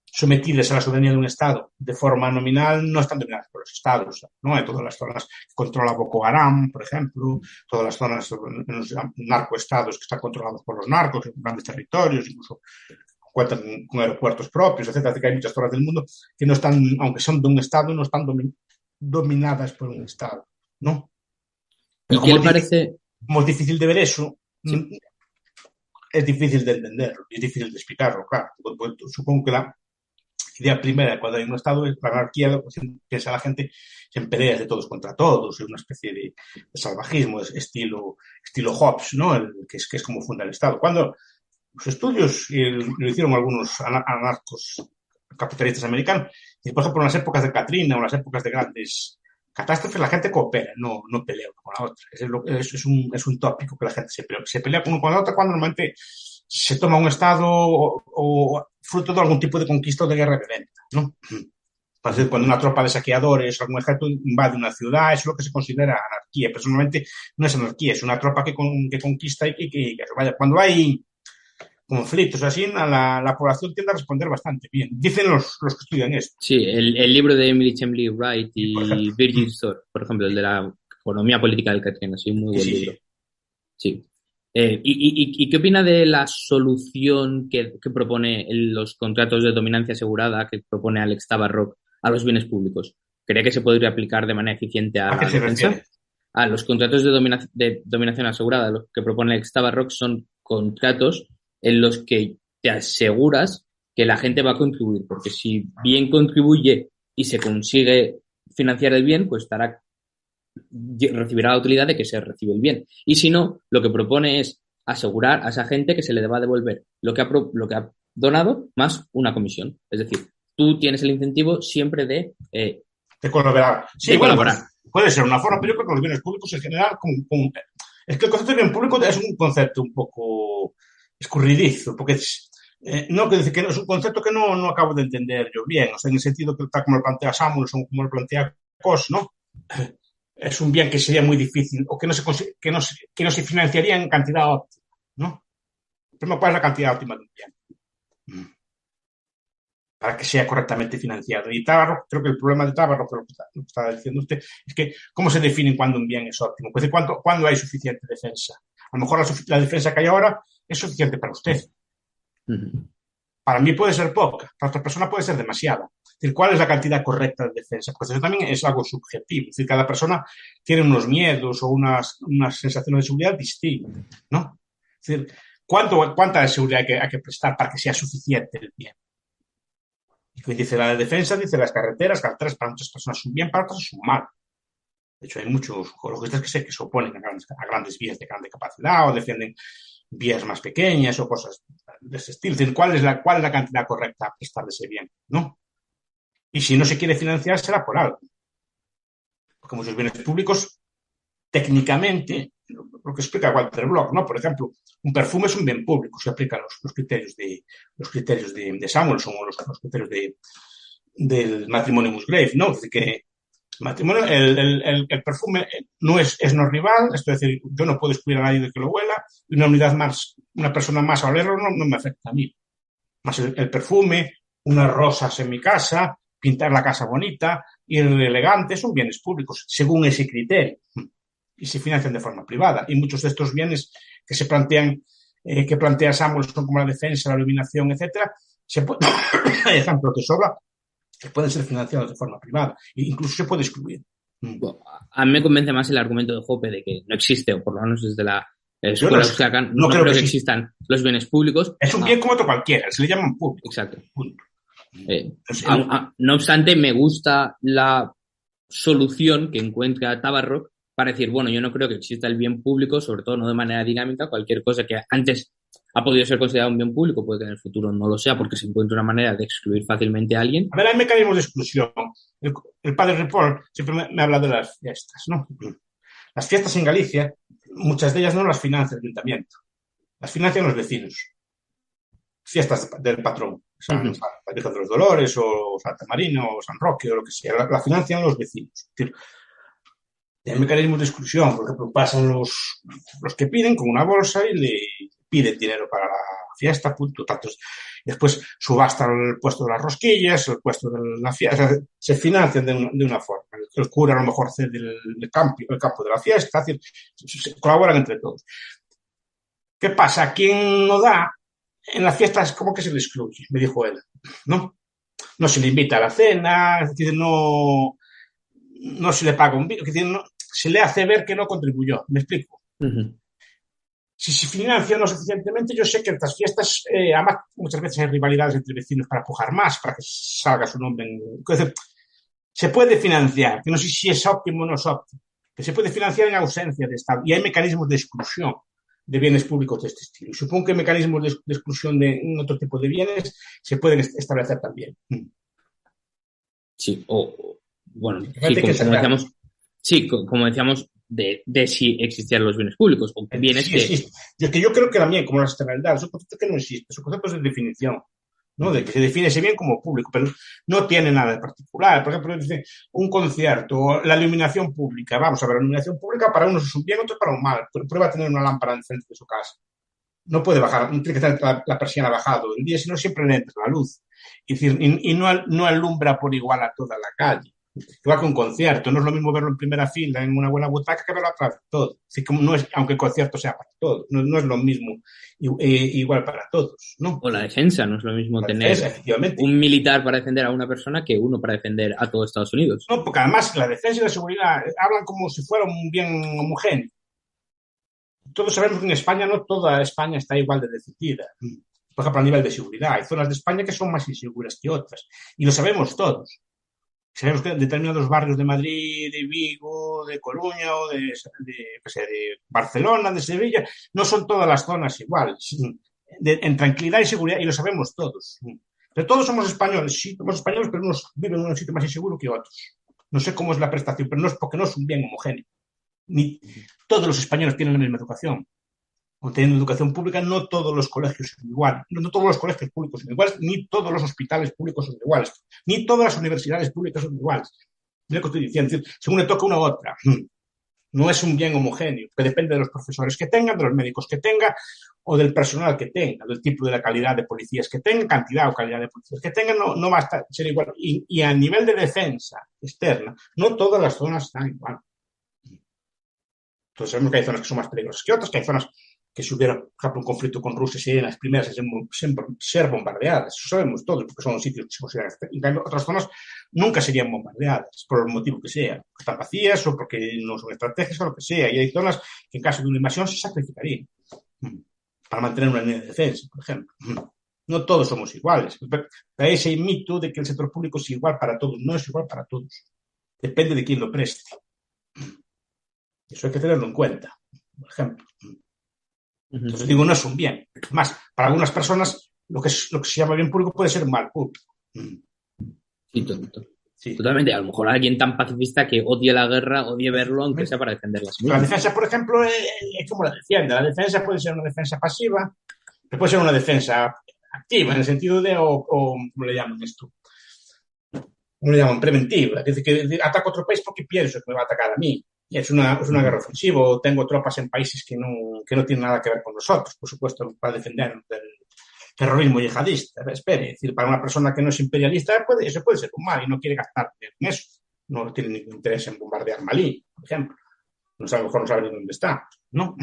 sometidas a la soberanía de un Estado de forma nominal, no están dominadas por los Estados. No hay todas las zonas que controla Boko Haram, por ejemplo, todas las zonas en los narcoestados que están controlados por los narcos, en grandes territorios, incluso cuentan con aeropuertos propios, etcétera. Así que hay muchas zonas del mundo que no están, aunque son de un Estado, no están dominadas por un Estado, ¿no? Pero ¿y qué le parece? Como es difícil de ver eso, sí, es difícil de entenderlo y es difícil de explicarlo, claro. Supongo que la idea primera cuando hay un Estado es la anarquía, piensa la gente en peleas de todos contra todos, es una especie de salvajismo, es estilo Hobbes, ¿no? Que es como funda el Estado. Cuando los estudios lo hicieron algunos anarcos capitalistas americanos, y por ejemplo en las épocas de Katrina o en las épocas de grandes catástrofes, la gente coopera, no pelea una con la otra. Es un tópico que la gente se pelea uno con la otra cuando normalmente se toma un Estado o fruto de algún tipo de conquista o de guerra violenta, ¿no? Cuando una tropa de saqueadores o algún ejército invade una ciudad, eso es lo que se considera anarquía. Personalmente no es anarquía, es una tropa que conquista y que vaya. Cuando hay conflictos así, la población tiende a responder bastante bien. Dicen los que estudian esto. Sí, el libro de Emily Chambly Wright y Virgil Thor, por ejemplo, el de la economía política del Katrina, sí, un muy buen libro. Sí. ¿Y qué opina de la solución que propone los contratos de dominancia asegurada que propone Alex Tabarrok a los bienes públicos? ¿Cree que se podría aplicar de manera eficiente a la defensa? Los contratos de dominación asegurada, los que propone Alex Tabarrok, son contratos en los que te aseguras que la gente va a contribuir, porque si bien contribuye y se consigue financiar el bien, pues recibirá la utilidad de que se recibe el bien. Y si no, lo que propone es asegurar a esa gente que se le va a devolver lo que ha donado más una comisión. Es decir, tú tienes el incentivo siempre de colaborar. Sí, de colaborar. Puede ser una forma, pero yo creo que los bienes públicos en general, es que el concepto de bien público es un concepto un poco escurridizo, porque No, que dice que es un concepto que no acabo de entender yo bien, o sea, en el sentido que tal como lo plantea Samuelson, como lo plantea Coss, ¿no? Es un bien que sería muy difícil o que no se financiaría en cantidad óptima, ¿no? Pero ¿cuál es la cantidad óptima de un bien? Para que sea correctamente financiado. Y Tabarro, creo que el problema de Tabarro, lo que está diciendo usted, es que ¿cómo se define cuándo un bien es óptimo? Pues ¿cuándo hay suficiente defensa? A lo mejor la defensa que hay ahora es suficiente para usted. Para mí puede ser poca, para otra persona puede ser demasiada. Es decir, ¿cuál es la cantidad correcta de defensa? Porque eso también es algo subjetivo. Es decir, cada persona tiene unos miedos o unas sensaciones de seguridad distintas, ¿no? Es decir, ¿cuánta seguridad hay que prestar para que sea suficiente el bien? Y dice la defensa, dice las carreteras para muchas personas son bien, para otras son mal. De hecho, hay muchos ecologistas que se oponen a grandes vías de grande capacidad o defienden vías más pequeñas o cosas de ese estilo. Es decir, ¿cuál es la cantidad correcta a prestar de ese bien? ¿No? Y si no se quiere financiar, será por algo. Porque muchos bienes públicos, técnicamente, lo que explica Walter Block, ¿no? Por ejemplo, un perfume es un bien público, se aplican los criterios de Samuelson o los criterios del matrimonio Musgrave, ¿no? Es decir, que matrimonio, el perfume no es no rival, esto es decir, yo no puedo excluir a nadie de que lo huela, y una persona más a olerlo no me afecta a mí. Más el perfume, unas rosas en mi casa, pintar la casa bonita, ir elegante, son bienes públicos, según ese criterio, y se financian de forma privada. Y muchos de estos bienes que se plantean, que plantea Samuelson como la defensa, la iluminación, etcétera, ejemplo que sobra, que pueden ser financiados de forma privada e incluso se puede excluir. Bueno, a mí me convence más el argumento de Hoppe de que no existe, o por lo menos desde la escuela austriaca, no creo que existan los bienes públicos. Es un bien como otro cualquiera, se le llaman público. Exacto. No obstante, me gusta la solución que encuentra Tabarrok para decir, bueno, yo no creo que exista el bien público, sobre todo no de manera dinámica, cualquier cosa que antes ha podido ser considerado un bien público, puede que en el futuro no lo sea porque se encuentra una manera de excluir fácilmente a alguien. A ver, hay mecanismos de exclusión. El padre Ripoll siempre me habla de las fiestas, ¿no? Las fiestas en Galicia, muchas de ellas no las financia el ayuntamiento, las financian los vecinos. Fiestas del patrón, San Virgen de los Dolores o Santa Marina o San Roque o lo que sea, la financian los vecinos. Es decir, hay mecanismos de exclusión, por ejemplo, pasan los que piden con una bolsa y le piden dinero para la fiesta, punto. Después subasta el puesto de las rosquillas, el puesto de la fiesta, se financian de una forma. El cura a lo mejor cede el campo de la fiesta, es decir, se colaboran entre todos. ¿Qué pasa? Quien no da, en las fiestas como que se le excluye, me dijo él, ¿no? No se le invita a la cena, es decir, no se le paga un vino, es decir, se le hace ver que no contribuyó, ¿me explico? Si se financia no suficientemente, yo sé que en estas fiestas, además, muchas veces hay rivalidades entre vecinos para pujar más, para que salga su nombre. Se puede financiar, que no sé si es óptimo o no es óptimo, que se puede financiar en ausencia de Estado. Y hay mecanismos de exclusión de bienes públicos de este estilo. Y supongo que mecanismos de exclusión de otro tipo de bienes se pueden establecer también. Sí, bueno, como decíamos, de si existían los bienes públicos o bienes sí, existe. Yo creo que también, como la externalidad, son conceptos que no existen, son conceptos de definición, ¿no? De que se define ese bien como público, pero no tiene nada de particular. Por ejemplo, dice un concierto, la iluminación pública. Vamos a ver, la iluminación pública para unos es un bien, otros para un mal. Prueba a tener una lámpara en frente de su casa. No puede bajar, no tiene que tener la persiana bajado. El día, si no, siempre le entra la luz. Es decir, y no alumbra por igual a toda la calle. Igual que un concierto, no es lo mismo verlo en primera fila en una buena butaca que verlo atrás de todo. Así que no es, aunque el concierto sea para todos, no es lo mismo igual para todos, ¿no? O la defensa, no es lo mismo tener un militar para defender a una persona que uno para defender a todo Estados Unidos. No, porque además la defensa y la seguridad hablan como si fuera un bien homogéneo. Todos sabemos que en España no toda España está igual de decidida. Por ejemplo, a nivel de seguridad, hay zonas de España que son más inseguras que otras. Y lo sabemos todos. Sabemos que determinados barrios de Madrid, de Vigo, de Coruña o de Barcelona, de Sevilla, no son todas las zonas iguales. En tranquilidad y seguridad, y lo sabemos todos. Pero todos somos españoles, sí, somos españoles, pero unos viven en un sitio más inseguro que otros. No sé cómo es la prestación, pero no es porque no es un bien homogéneo. Ni todos los españoles tienen la misma educación. o teniendo educación pública, no todos los colegios son iguales, no todos los colegios públicos son iguales, ni todos los hospitales públicos son iguales, ni todas las universidades públicas son iguales. Es lo que estoy diciendo, según le toca una u otra. No es un bien homogéneo, que depende de los profesores que tengan, de los médicos que tenga, o del personal que tenga, del tipo de la calidad de policías que tengan, cantidad o calidad de policías que tengan, no va a ser igual. Y a nivel de defensa externa, no todas las zonas están igual. Entonces sabemos que hay zonas que son más peligrosas que otras, que hay zonas que si hubiera, por ejemplo, un conflicto con Rusia, serían las primeras en ser bombardeadas. Eso sabemos todos, porque son sitios que se consideran. En cambio, otras zonas nunca serían bombardeadas, por el motivo que sea. Porque están vacías o porque no son estratégicas o lo que sea. Y hay zonas que en caso de una invasión se sacrificarían para mantener una línea de defensa, por ejemplo. No todos somos iguales. Hay ese mito de que el sector público es igual para todos. No es igual para todos. Depende de quién lo preste. Eso hay que tenerlo en cuenta, por ejemplo. Entonces digo, no es un bien. Más, para algunas personas lo que se llama bien público puede ser mal público. Sí, sí, totalmente. A lo mejor alguien tan pacifista que odie la guerra, odie verlo, aunque sea para defenderla. La defensa, por ejemplo, es como la defiende. La defensa puede ser una defensa pasiva, pero puede ser una defensa activa, en el sentido de, o ¿cómo le llaman esto? ¿Cómo le llaman? Preventiva. Es decir, que ataco a otro país porque pienso que me va a atacar a mí. Y es una guerra ofensiva. O tengo tropas en países que no tienen nada que ver con nosotros, por supuesto, para defender del terrorismo yihadista. Espere, es decir, para una persona que no es imperialista, eso puede ser un mal y no quiere gastar en eso. No tiene ningún interés en bombardear Malí, por ejemplo. A lo mejor no sabe ni dónde está, ¿no?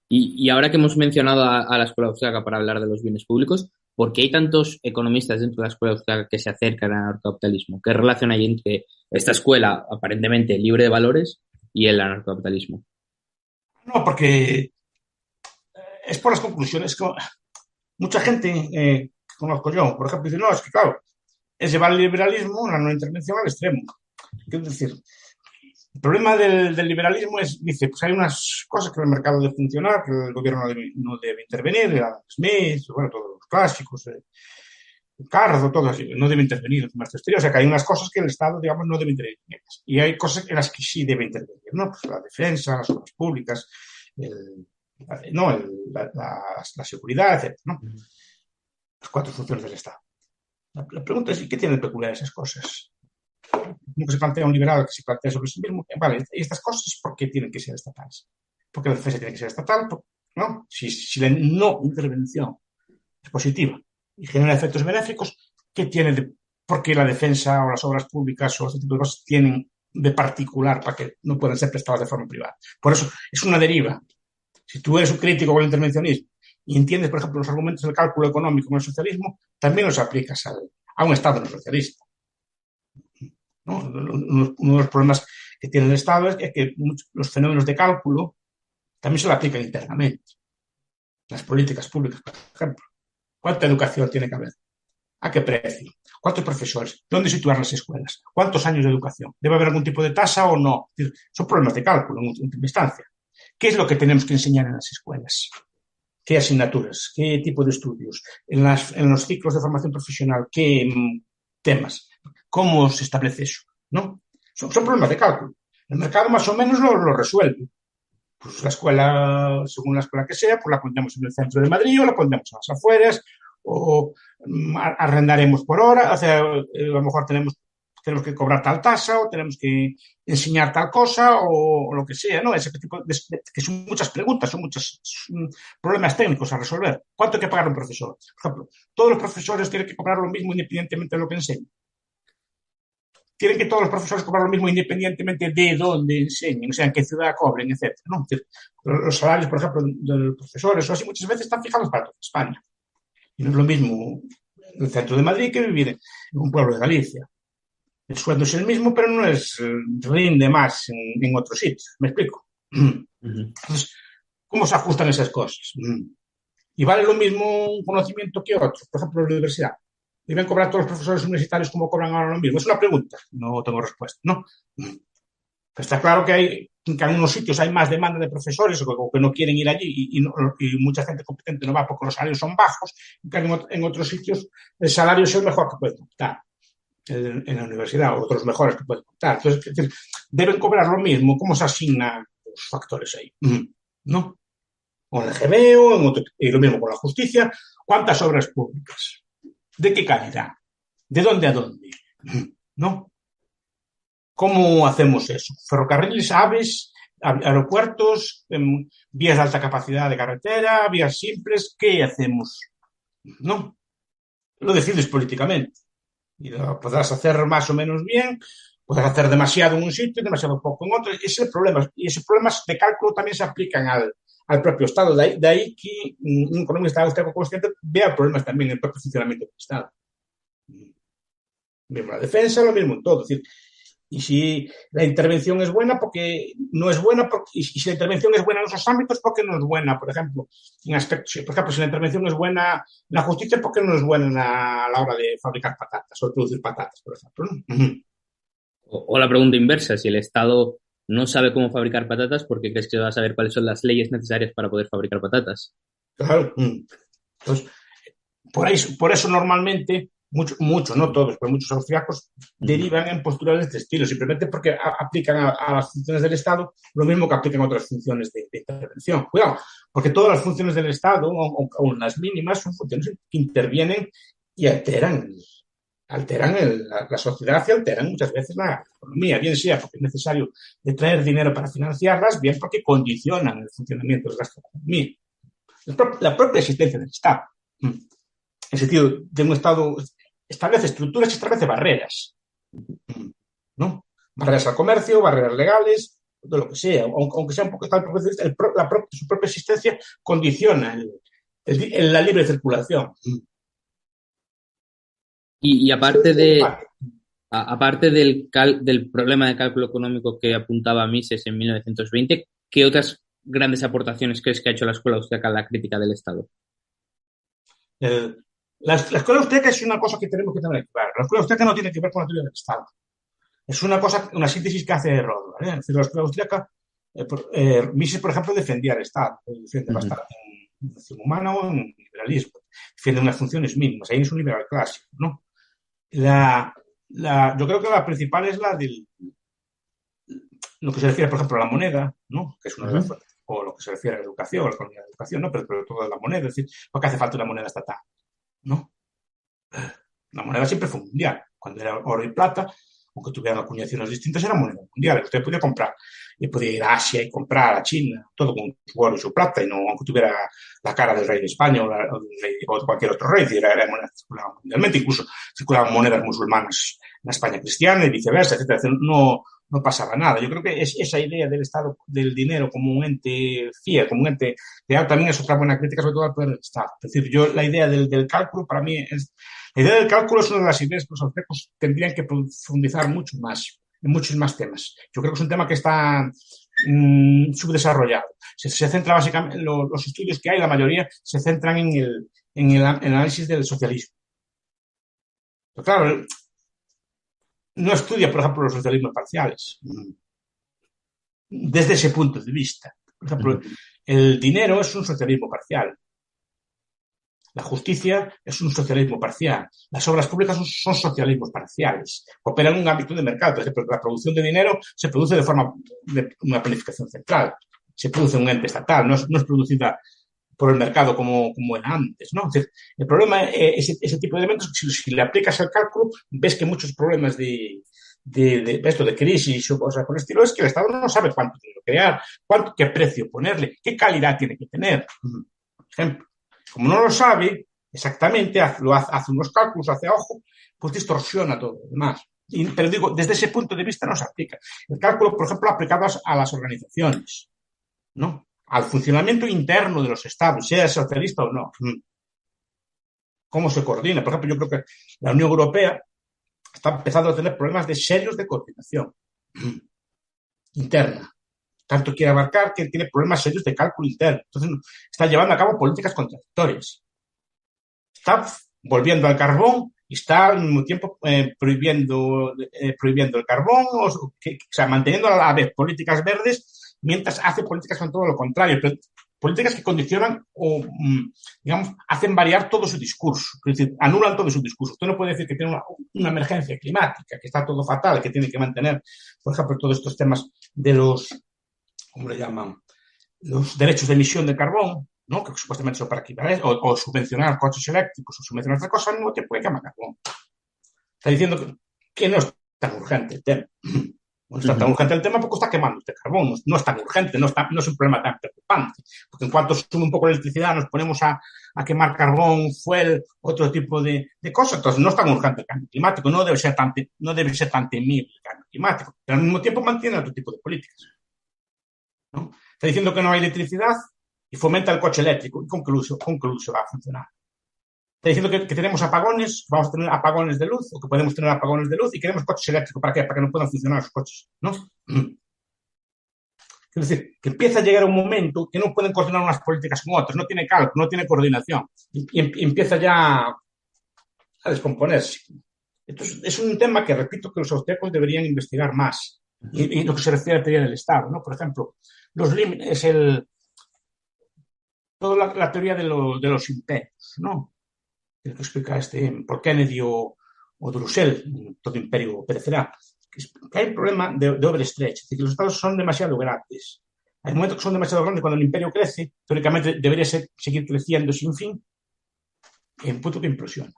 Y ahora que hemos mencionado a la escuela austríaca para hablar de los bienes públicos, ¿por qué hay tantos economistas dentro de la escuela austríaca que se acercan al anarcocapitalismo? ¿Qué relación hay entre esta escuela aparentemente libre de valores y el anarcocapitalismo? No, porque es por las conclusiones que mucha gente que conozco yo, por ejemplo, dice, no, es que claro, es llevar el liberalismo, la no intervención al extremo. Quiero decir, el problema del liberalismo es, dice, pues hay unas cosas que el mercado debe funcionar, que el gobierno no debe intervenir, Smith, bueno, todos los clásicos, Cardo, todo así, no debe intervenir en el comercio exterior, o sea que hay unas cosas que el Estado, digamos, no debe intervenir en ellas. Y hay cosas en las que sí debe intervenir, ¿no? Pues la defensa, las obras públicas, la seguridad, etc., ¿no? Las 4 funciones del Estado. La pregunta es, ¿y qué tienen de peculiar esas cosas? Como que se plantea un liberal que se plantea sobre sí mismo, vale, ¿y estas cosas por qué tienen que ser estatales? Porque la defensa tiene que ser estatal, ¿no? Si la no intervención es positiva y genera efectos benéficos, ¿qué tiene de por qué la defensa o las obras públicas o este tipo de cosas tienen de particular para que no puedan ser prestadas de forma privada? Por eso es una deriva. Si tú eres un crítico con el intervencionismo y entiendes, por ejemplo, los argumentos del cálculo económico en el socialismo, también los aplicas a un Estado no socialista, ¿no? Uno de los problemas que tiene el Estado es que los fenómenos de cálculo también se lo aplican internamente. Las políticas públicas, por ejemplo. ¿Cuánta educación tiene que haber? ¿A qué precio? ¿Cuántos profesores? ¿Dónde situar las escuelas? ¿Cuántos años de educación? ¿Debe haber algún tipo de tasa o no? Son problemas de cálculo en última instancia. ¿Qué es lo que tenemos que enseñar en las escuelas? ¿Qué asignaturas? ¿Qué tipo de estudios? En los ciclos de formación profesional, ¿qué temas? ¿Cómo se establece eso? ¿No? Son problemas de cálculo. El mercado más o menos lo resuelve. Pues la escuela, según la escuela que sea, pues la pondremos en el centro de Madrid o la pondremos en las afueras o arrendaremos por hora. O sea, a lo mejor tenemos que cobrar tal tasa o tenemos que enseñar tal cosa o lo que sea, ¿no? Ese tipo que son muchas preguntas, son muchos problemas técnicos a resolver. ¿Cuánto hay que pagar a un profesor? Por ejemplo, todos los profesores tienen que cobrar lo mismo independientemente de lo que enseñen. Tienen que todos los profesores cobrar lo mismo independientemente de dónde enseñen, o sea, en qué ciudad cobren, etc., ¿no? Los salarios, por ejemplo, de los profesores o así muchas veces están fijados para toda España. Y no es lo mismo en el centro de Madrid que vivir en un pueblo de Galicia. El sueldo es el mismo, pero no rinde más en otros sitios. ¿Me explico? Entonces, ¿cómo se ajustan esas cosas? Y vale lo mismo un conocimiento que otro. Por ejemplo, en la universidad. ¿Deben cobrar todos los profesores universitarios como cobran ahora lo mismo? Es una pregunta. No tengo respuesta, ¿no? Pero está claro que en algunos sitios hay más demanda de profesores o que no quieren ir allí y mucha gente competente no va porque los salarios son bajos. En otros sitios el salario es el mejor que pueden optar en la universidad o otros mejores que pueden optar. Entonces, deben cobrar lo mismo. ¿Cómo se asignan los factores ahí? ¿no? O en el GBEO, y lo mismo con la justicia. ¿Cuántas obras públicas? ¿De qué calidad? ¿De dónde a dónde? ¿No? ¿Cómo hacemos eso? Ferrocarriles, aves, aeropuertos, vías de alta capacidad de carretera, vías simples. ¿Qué hacemos? ¿No? Lo decides políticamente. Y lo podrás hacer más o menos bien, podrás hacer demasiado en un sitio, demasiado poco en otro. Ese es el problema. Y esos problemas de cálculo también se aplican al propio Estado. De ahí que un economista austriaco consciente vea problemas también en el propio funcionamiento del Estado. Mismo la defensa, lo mismo en todo. Es decir, y si la intervención es buena, porque no es buena, y si la intervención es buena en esos ámbitos, ¿por qué no es buena? Por ejemplo, en aspectos, por ejemplo, si la intervención es buena en la justicia, ¿por qué no es buena a la hora de fabricar patatas o de producir patatas, por ejemplo? ¿No? O la pregunta inversa, si el Estado no sabe cómo fabricar patatas, ¿por qué crees que va a saber cuáles son las leyes necesarias para poder fabricar patatas? Claro. Entonces, por eso normalmente, no todos, pero muchos austriacos derivan en posturas de este estilo, simplemente porque aplican a las funciones del Estado lo mismo que aplican a otras funciones de intervención. Cuidado, porque todas las funciones del Estado, o las mínimas, son funciones que intervienen y alteran la sociedad y alteran muchas veces la economía, bien sea porque es necesario de traer dinero para financiarlas, bien porque condicionan el funcionamiento del gasto de la economía. La propia existencia del Estado. En el sentido de un Estado establece estructuras y establece barreras, ¿no? Barreras al comercio, barreras legales, de lo que sea, aunque sea un poco su propia existencia condiciona la libre circulación. Y aparte del problema de cálculo económico que apuntaba Mises en 1920, ¿qué otras grandes aportaciones crees que ha hecho la escuela austríaca a la crítica del Estado? La escuela austríaca es una cosa que tenemos que tener claro. La escuela austríaca no tiene que ver con la teoría del Estado. Es una síntesis que hace Rodo, ¿vale? Es decir, la escuela austríaca, Mises, por ejemplo, defendía el Estado, defiende bastante en acción humana o en liberalismo, defiende unas funciones mínimas, ahí es un liberal clásico, ¿no? Yo creo que la principal es lo que se refiere, por ejemplo, a la moneda, ¿no? Que es una de las fuentes, o lo que se refiere a la educación, a la economía de la educación, ¿no? Pero todo la moneda, es decir, ¿por qué hace falta una moneda estatal? ¿No? La moneda siempre fue mundial. Cuando era oro y plata, aunque tuvieran acuñaciones distintas, era moneda mundial. Usted podía comprar, y podía ir a Asia y comprar a China, todo con su oro y su plata, y no, aunque tuviera la cara del rey de España o de cualquier otro rey, era moneda que circulaba mundialmente. Incluso circulaban monedas musulmanas en la España cristiana y viceversa, etcétera. No pasaba nada. Yo creo que esa idea del Estado, del dinero como un ente fiel, como un ente real, también es otra buena crítica, sobre todo al poder del Estado. Es decir, la idea del cálculo, para mí, la idea del cálculo es una de las ideas que los austríacos tendrían que profundizar mucho más, en muchos más temas. Yo creo que es un tema que está subdesarrollado. Se centra básicamente, los estudios que hay, la mayoría, se centran en el análisis del socialismo. Pero claro, no estudia, por ejemplo, los socialismos parciales desde ese punto de vista. Por ejemplo, el dinero es un socialismo parcial. La justicia es un socialismo parcial. Las obras públicas son socialismos parciales. Operan en un ámbito de mercado. Por ejemplo, la producción de dinero se produce de forma de una planificación central. Se produce en un ente estatal. No es producida por el mercado como era antes, ¿no? Entonces, el problema es ese tipo de elementos. Si le aplicas el cálculo, ves que muchos problemas de crisis o cosas por el estilo, es que el Estado no sabe cuánto dinero crear, qué precio ponerle, qué calidad tiene que tener. Por ejemplo, como no lo sabe exactamente, hace unos cálculos, hace a ojo, pues distorsiona todo lo demás. Pero digo, desde ese punto de vista no se aplica. El cálculo, por ejemplo, aplicado a las organizaciones, ¿no? Al funcionamiento interno de los estados, sea socialista o no. ¿Cómo se coordina? Por ejemplo, yo creo que la Unión Europea está empezando a tener problemas serios de coordinación interna. Tanto quiere abarcar que tiene problemas serios de cálculo interno. Entonces, está llevando a cabo políticas contradictorias. Está volviendo al carbón y está al mismo tiempo prohibiendo el carbón, o sea, manteniendo a la vez políticas verdes mientras hace políticas con todo lo contrario. Pero políticas que condicionan o, digamos, hacen variar todo su discurso, es decir, anulan todo su discurso. Usted no puede decir que tiene una emergencia climática, que está todo fatal, que tiene que mantener, por ejemplo, todos estos temas de los, ¿cómo le llaman? los derechos de emisión de carbón, ¿no? Que supuestamente son para equiparar, o subvencionar coches eléctricos, o subvencionar otras cosas, al mismo tiempo que quema carbón. Está diciendo que no es tan urgente el tema. No está tan urgente el tema porque está quemando este carbón. No es tan urgente, no es un problema tan preocupante. Porque en cuanto sube un poco la electricidad, nos ponemos a quemar carbón, fuel, otro tipo de cosas. Entonces no es tan urgente el cambio climático. No debe ser tan temible el cambio climático. Pero al mismo tiempo mantiene otro tipo de políticas, ¿no? Está diciendo que no hay electricidad y fomenta el coche eléctrico. ¿Con qué uso va a funcionar? Está diciendo que tenemos apagones, vamos a tener apagones de luz, o que podemos tener apagones de luz, y queremos coches eléctricos. ¿Para qué? Para que no puedan funcionar los coches, ¿no? Es decir, que empieza a llegar un momento que no pueden coordinar unas políticas con otras, no tiene cálculo, no tiene coordinación, y empieza ya a descomponerse. Entonces, es un tema que, repito, que los austríacos deberían investigar más, y lo que se refiere a la teoría del Estado, ¿no? Por ejemplo, los límites, toda la teoría de los imperios, ¿no? Que explica por Kennedy o Dussel, todo imperio perecerá, que hay un problema de overstretch, es decir, que los estados son demasiado grandes. Hay momentos que son demasiado grandes cuando el imperio crece, teóricamente debería seguir creciendo sin fin, en punto que implosiona.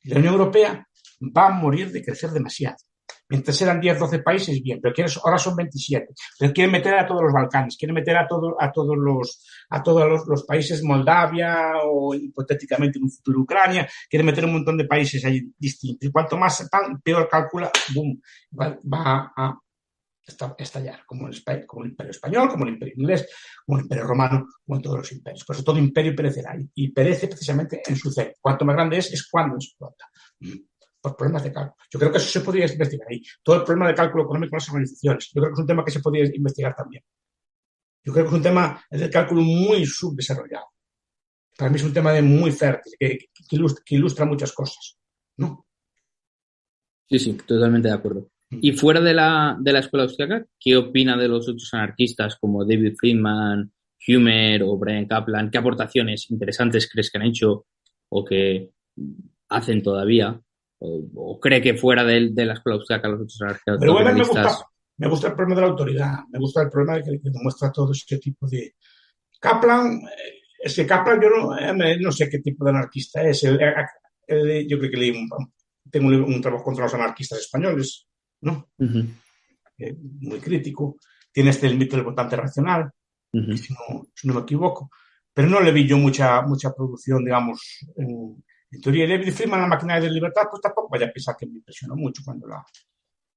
Y la Unión Europea va a morir de crecer demasiado. Mientras eran 10, 12 países, bien, pero ahora son 27. Pero quieren meter a todos los Balcanes, quieren meter a todos los países, Moldavia o hipotéticamente en un futuro Ucrania, quieren meter un montón de países ahí distintos. Y cuanto más sepan, peor calcula, boom, va a estallar, como el imperio español, como el imperio inglés, como el imperio romano, como en todos los imperios. Por eso todo imperio perecerá y perece precisamente en su centro. Cuanto más grande es cuando explota. Por problemas de cálculo. Yo creo que eso se podría investigar ahí. Todo el problema de cálculo económico en las organizaciones. Yo creo que es un tema que se podría investigar también. Yo creo que es un tema de cálculo muy subdesarrollado. Para mí es un tema muy fértil, que ilustra muchas cosas, ¿no? Sí, sí, totalmente de acuerdo. Y fuera de la escuela austriaca, ¿qué opina de los otros anarquistas como David Friedman, Humer o Brian Kaplan? ¿Qué aportaciones interesantes crees que han hecho o que hacen todavía? ¿O cree que fuera de la escuela austriaca los otros anarquistas? Me gusta el problema de la autoridad, me gusta el problema de que demuestra todo ese tipo de... Kaplan, es que Kaplan yo no sé qué tipo de anarquista es. Yo creo que tengo un trabajo contra los anarquistas españoles, ¿no? Muy crítico. Tiene el mito del votante racional, si no me equivoco. Pero no le vi yo mucha producción, digamos, en teoría. David Friedman, La maquinaria de libertad, pues tampoco vaya a pensar que me impresionó mucho cuando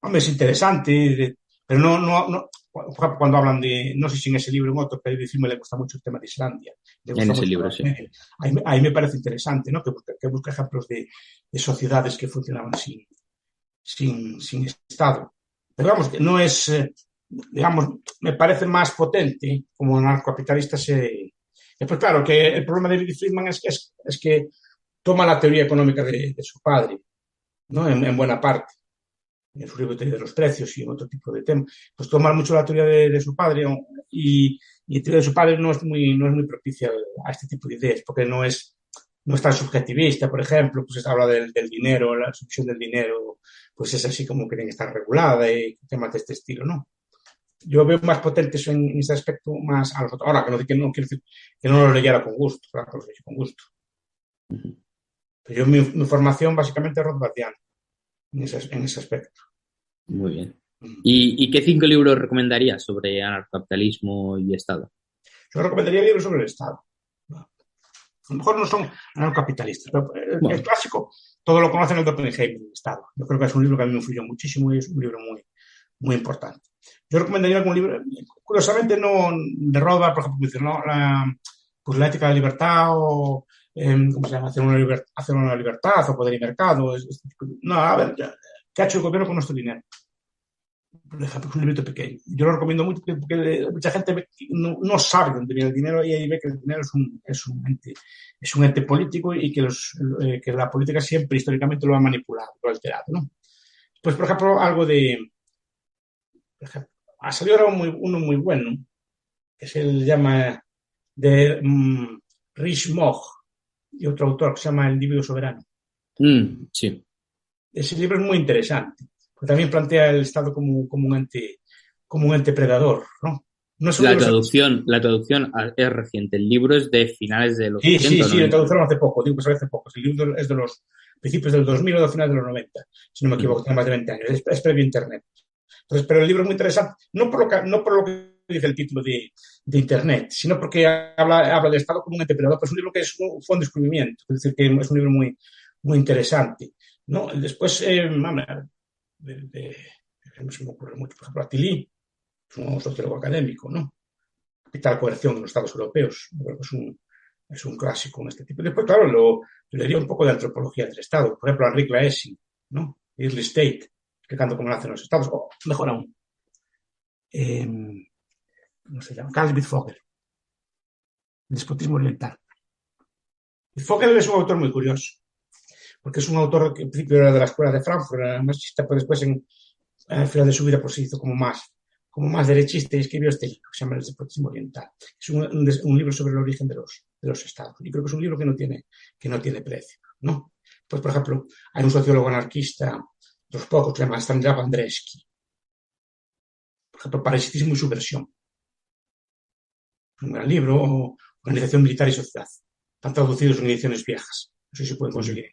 Hombre, es interesante, pero no cuando hablan de, no sé si en ese libro o en otro, pero a David Friedman le gusta mucho el tema de Islandia. En ese libro, sí. Ahí me parece interesante, ¿no? Que busca ejemplos de sociedades que funcionaban sin Estado. Pero vamos, que no es, digamos, me parece más potente como anarcocapitalista. Pues claro, que el problema de David Friedman es que toma la teoría económica de su padre, ¿no? En buena parte, en su libro Teoría de los Precios y en otro tipo de temas. Pues toma mucho la teoría de su padre, ¿no? Y la teoría de su padre no es muy propicia a este tipo de ideas, porque no es tan subjetivista. Por ejemplo, pues habla del dinero, la sucesión del dinero, pues es así como que tiene que estar regulada y temas de este estilo, ¿no? Yo veo más potentes en ese aspecto más a los otros. Ahora, que no quiero decir que no lo leyera con gusto, claro que lo leí con gusto. Pero yo mi formación básicamente es rothbardiana en ese aspecto. Muy bien. ¿Y qué 5 libros recomendarías sobre anarcocapitalismo y Estado? Yo recomendaría libros sobre el Estado. A lo mejor no son anarcocapitalistas, pero el clásico, todo lo conocen el de Oppenheimer, el Estado. Yo creo que es un libro que a mí me influyó muchísimo y es un libro muy importante. Yo recomendaría algún libro, curiosamente no de Rothbard, por ejemplo, pues la ética de la libertad o ¿cómo se llama? Hacer una libertad o poder y mercado. No, a ver, ¿qué ha hecho el gobierno con nuestro dinero? Por ejemplo, es un librito pequeño. Yo lo recomiendo mucho porque mucha gente no sabe dónde viene el dinero y ahí ve que el dinero es un ente político y que la política siempre históricamente lo ha manipulado, lo ha alterado, ¿no? Pues, por ejemplo, algo ha salido ahora uno muy bueno, que se llama de Rich Moch y otro autor que se llama El individuo soberano. Sí. Ese libro es muy interesante, porque también plantea el Estado como un ente predador, ¿no? No es un libro... La traducción es reciente. El libro es de finales de los 80, Sí, lo tradujeron hace poco, digo que hace poco. El libro es de los principios del 2000 o de finales de los 90, si no me equivoco, tiene más de 20 años. Es previo a Internet. Entonces, pero el libro es muy interesante, no por lo que dice el título de Internet, sino porque habla del Estado como un ente privado, pero es un libro que fue un descubrimiento, es decir, que es un libro muy, muy interesante, ¿no? Después, no se me ocurre mucho, por ejemplo, Attili, es un sociólogo académico, ¿no? Capital coerción de los Estados europeos, creo que es un clásico en este tipo. Después, claro, yo leería un poco de antropología del Estado, por ejemplo, Enrique Laessig, ¿no? Early State, explicando cómo nacen los Estados, o mejor aún, ¿cómo se llama? Carl Wittfogel, el despotismo oriental. Wittfogel es un autor muy curioso, porque es un autor que en principio era de la escuela de Frankfurt, era marxista, pero después al final de su vida pues se hizo como más derechista y escribió este libro que se llama El despotismo oriental. Es un libro sobre el origen de los estados. Y creo que es un libro que no tiene precio, ¿no? Pues, por ejemplo, hay un sociólogo anarquista, de los pocos, que se llama Stanislav Andreevsky. Por ejemplo, Parasitismo y subversión. Un gran libro, Organización Militar y Sociedad. Están traducidos en ediciones viejas. No sé si se pueden conseguir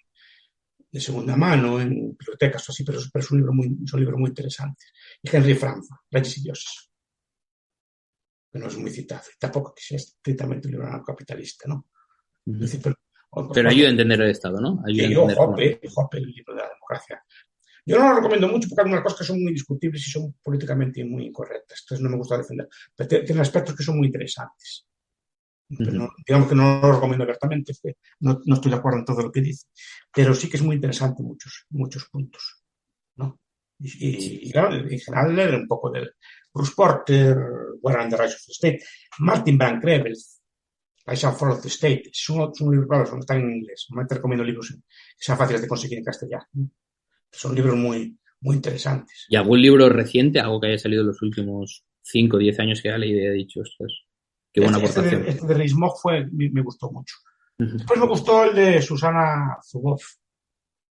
de segunda mano, en bibliotecas o así, pero son libros muy interesantes. Y Henry Franza, Reyes y Dioses, que no es muy citado. Y tampoco que sea estrictamente un libro anarcocapitalista, ¿no? Uh-huh. Es decir, pero ayuda a entender el Estado, ¿no? Ayuda a entender Hoppe, el libro de la democracia. Yo no lo recomiendo mucho porque hay algunas cosas que son muy discutibles y son políticamente muy incorrectas. Entonces no me gusta defender. Pero tiene aspectos que son muy interesantes. Pero no, digamos que no lo recomiendo abiertamente, no estoy de acuerdo en todo lo que dice, pero sí que es muy interesante muchos puntos, ¿no? Y claro, en general leer un poco de Bruce Porter, Where and the Rise of the State, Martin Van Crevel, I Shall Follow the State, son libros, claro, están en inglés, no te recomiendo libros que sean fáciles de conseguir en castellano, ¿no? Son libros muy, muy interesantes. ¿Y algún libro reciente, algo que haya salido en los últimos 5 o 10 años que haya leído y haya dicho, ostras, qué buena aportación? Este de Rees-Mogg me gustó mucho. Después me gustó el de Susana Zuboff,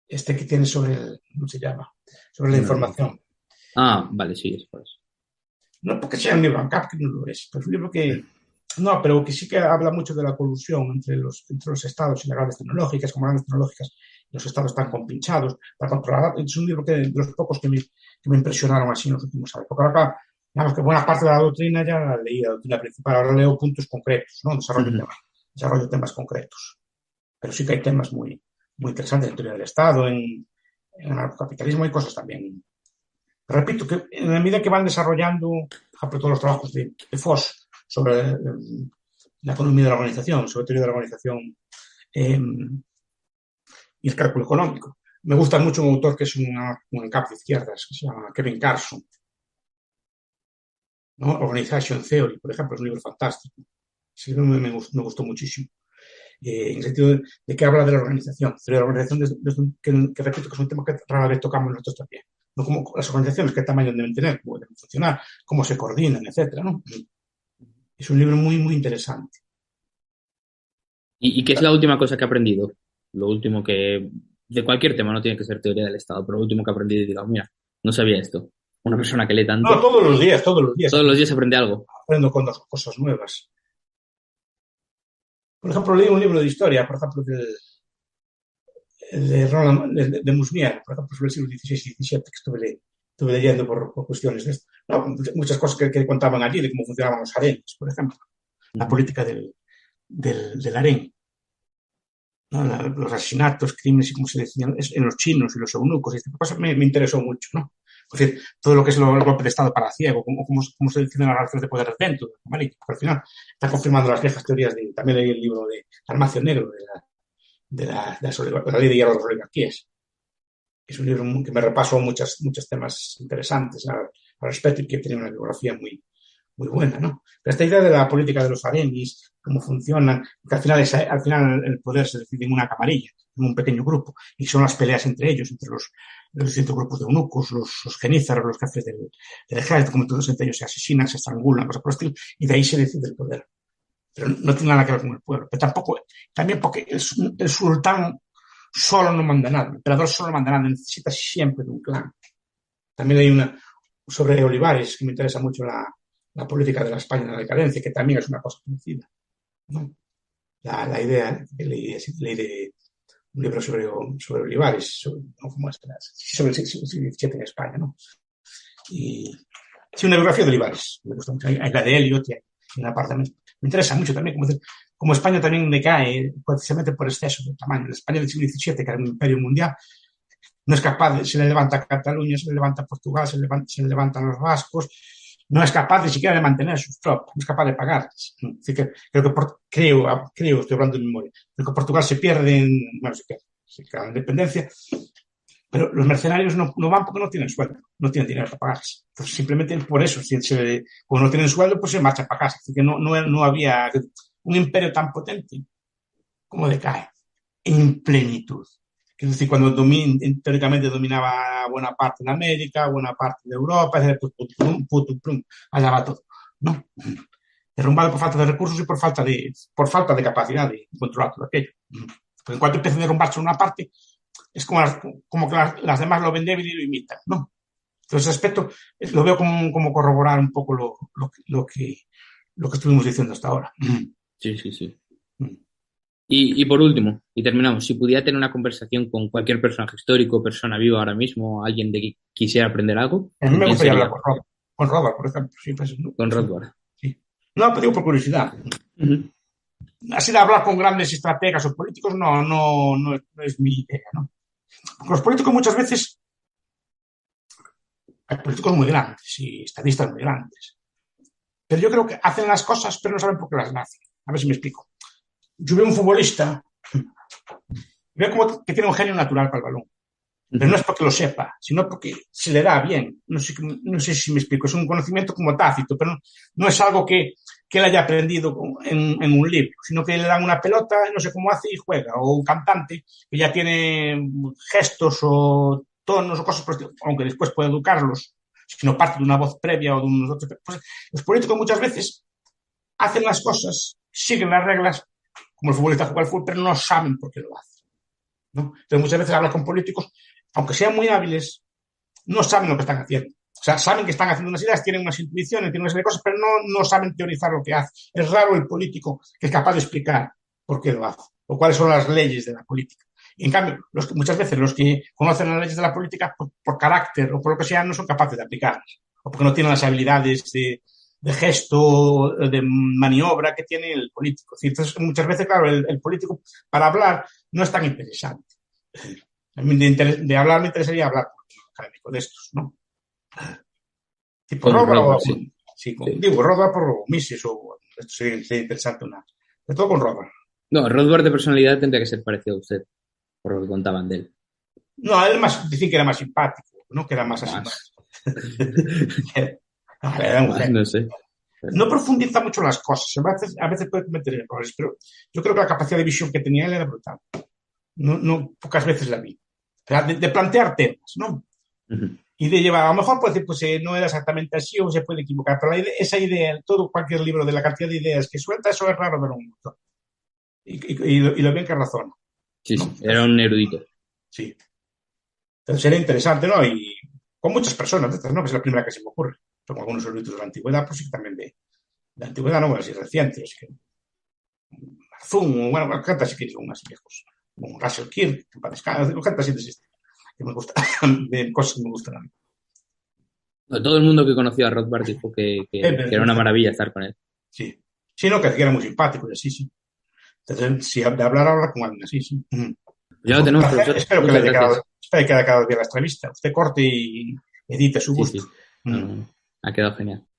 que tiene ¿cómo se llama? Sobre la información. Ah, vale, sí, es por eso. No porque sea un libro ANCAP, que no lo es, pero es un libro que, no, pero que sí que habla mucho de la colusión entre los estados y las grandes tecnológicas, como grandes tecnológicas, los estados están compinchados para controlar. Es un libro de los pocos que me impresionaron así en los últimos años. Porque ahora, digamos que buena parte de la doctrina ya la leí, la doctrina principal, ahora leo puntos concretos, ¿no? Desarrollo temas concretos. Pero sí que hay temas muy, muy interesantes en teoría del Estado, en anarcocapitalismo, hay cosas también. Repito que en la medida que van desarrollando, por ejemplo, todos los trabajos de Foss sobre la economía de la organización, sobre teoría de la organización y el cálculo económico. Me gusta mucho un autor que es un ANCAP de izquierdas, que se llama Kevin Carson, ¿no? Organization Theory, por ejemplo, es un libro fantástico. Ese libro me gustó muchísimo. En el sentido de que habla de la organización. Teoría de la organización, que repito que es un tema que rara vez tocamos nosotros también. No como las organizaciones, qué tamaño deben tener, cómo deben funcionar, cómo se coordinan, etcétera, ¿no? Es un libro muy, muy interesante. ¿Y qué es la última cosa que ha aprendido? Lo último que... De cualquier tema, no tiene que ser teoría del Estado, pero lo último que ha aprendido y diga, mira, no sabía esto. Una persona que lee tanto... No, todos los días. Todos los días aprende algo. Aprendo con cosas nuevas. Por ejemplo, leí un libro de historia, por ejemplo, de Musnier, por ejemplo, sobre el siglo XVI y XVII, que estuve leyendo por cuestiones de esto. No, muchas cosas que contaban allí, de cómo funcionaban los harenes, por ejemplo. La política del harén. ¿No? Los asesinatos, crímenes y cómo se decían en los chinos y los eunucos. Y este tipo de cosas me interesó mucho, ¿no? Es decir, todo lo que es el golpe de Estado para ciego, cómo se definen las relaciones de poder dentro del amarillo, porque al final está confirmando las viejas teorías también leí el libro de Almacio Negro, de la ley de hierro de las oligarquías. Es un libro que me repasó muchos temas interesantes al respecto y que tiene una bibliografía muy, muy buena, ¿no? Pero esta idea de la política de los harenis, cómo funciona, que al final el poder se decide en una camarilla, en un pequeño grupo, y son las peleas entre ellos, entre los distintos grupos de eunucos, los genízaros, los jefes del ejército, como todos entre ellos se asesinan, se estrangulan, cosas por el estilo, y de ahí se decide el poder. Pero no tiene nada que ver con el pueblo. Pero también porque el sultán solo no manda nada, el emperador solo manda nada, necesita siempre de un clan. También hay una sobre Olivares, que me interesa mucho la la política de la España en la decadencia, que también es una cosa conocida, ¿no? La idea, leí de un libro sobre Olivares, ¿no? ¿Cómo es? Sobre el siglo XVII en España, ¿no? Y sí, una biografía de Olivares, me gusta mucho. Hay la de Eliot, y hay una parte me interesa mucho también, como España también decae precisamente por exceso de tamaño. La España del siglo XVII, que era un imperio mundial, no es capaz, se le levanta Cataluña, se le levanta Portugal, se le levantan los vascos, no es capaz ni siquiera de mantener sus tropas, no es capaz de pagarlas. Así que creo, estoy hablando de memoria, creo que Portugal se pierde se queda en independencia, pero los mercenarios no van porque no tienen sueldo, no tienen dinero para pagarse. Entonces, simplemente por eso, como no tienen sueldo, pues se marchan para casa. Así que no había un imperio tan potente como decae en plenitud. Es decir, cuando teóricamente dominaba buena parte de América, buena parte de Europa, allá va todo, ¿no? Derrumbado por falta de recursos y por falta de capacidad de controlar todo aquello. Porque en cuanto empieza a derrumbarse una parte, es como que las demás lo ven débil y lo imitan, ¿no? Entonces, ese aspecto lo veo como corroborar un poco lo que estuvimos diciendo hasta ahora. Sí, sí, sí. Y por último, y terminamos, si pudiera tener una conversación con cualquier personaje histórico, persona viva ahora mismo, alguien de que quisiera aprender algo, A mí me ¿quién gustaría sería? hablar con Robert, por ejemplo. Sí, pues, no, Con Rothbard. sí. No, pero digo por curiosidad. Uh-huh. Así de hablar con grandes estrategas o políticos no es mi idea, ¿no? Porque los políticos muchas veces, hay políticos muy grandes y estadistas muy grandes, pero yo creo que hacen las cosas pero no saben por qué las hacen. A ver si me explico. Yo veo un futbolista, veo como que tiene un genio natural para el balón. Pero no es porque lo sepa, sino porque se le da bien. No sé si me explico. Es un conocimiento como tácito, pero no es algo que él haya aprendido en un libro, sino que le dan una pelota, no sé cómo hace y juega. O un cantante que ya tiene gestos o tonos o cosas, aunque después puede educarlos, sino parte de una voz previa o de unos otros. Pues los políticos muchas veces hacen las cosas, siguen las reglas, como el futbolista juega al fútbol, pero no saben por qué lo hacen, ¿no? Entonces muchas veces hablan con políticos, aunque sean muy hábiles, no saben lo que están haciendo. O sea, saben que están haciendo unas ideas, tienen unas intuiciones, tienen una serie de cosas, pero no saben teorizar lo que hace. Es raro el político que es capaz de explicar por qué lo hace o cuáles son las leyes de la política. Y en cambio, muchas veces los que conocen las leyes de la política por carácter o por lo que sea no son capaces de aplicarlas o porque no tienen las habilidades de gesto, de maniobra que tiene el político. Entonces, muchas veces, claro, el político para hablar no es tan interesante. De hablar me interesaría hablar con un académico de estos, ¿no? Tipo Con Rothbard Rothbard, sí. Sí, Sí. digo, Rothbard por Mises o esto sería interesante de todo con Rothbard. No, Rothbard de personalidad tendría que ser parecido a usted, por lo que contaban de él. No, él dicen que era más simpático, ¿no? Que era más así. Más. Era un Más, genio. no sé. No profundiza mucho las cosas, a veces puede cometer errores, pero yo creo que la capacidad de visión que tenía él era brutal. Pocas veces la vi. De plantear temas, ¿no? Uh-huh. Y de llevar, a lo mejor puede decir, pues no era exactamente así o se puede equivocar, pero esa idea, cualquier libro de la cantidad de ideas que suelta, eso es raro ver un montón. Y lo bien que razona, Sí, ¿no? sí, era un erudito. Sí. Entonces era interesante, ¿no? Y con muchas personas de estas, ¿no? Que es la primera que se me ocurre. Son algunos eruditos de la antigüedad, pues sí, también de la antigüedad, no, bueno, sí, recientes. Zoom, bueno, gente así que son más viejos. Como Russell Kirk, gente así de este, que me gusta, de cosas que me gustan a mí. No, todo el mundo que conoció a Rothbard dijo que era una maravilla estar con él. Sí. Sí, no, que era muy simpático y así, sí. Entonces, si de hablar ahora con alguien así, sí. Ya lo tenemos, profesor. Espero que Muchas le gracias. haya quedado bien la entrevista. Usted corte y edite a su Sí, gusto. sí. No, no, no. Ha quedado genial.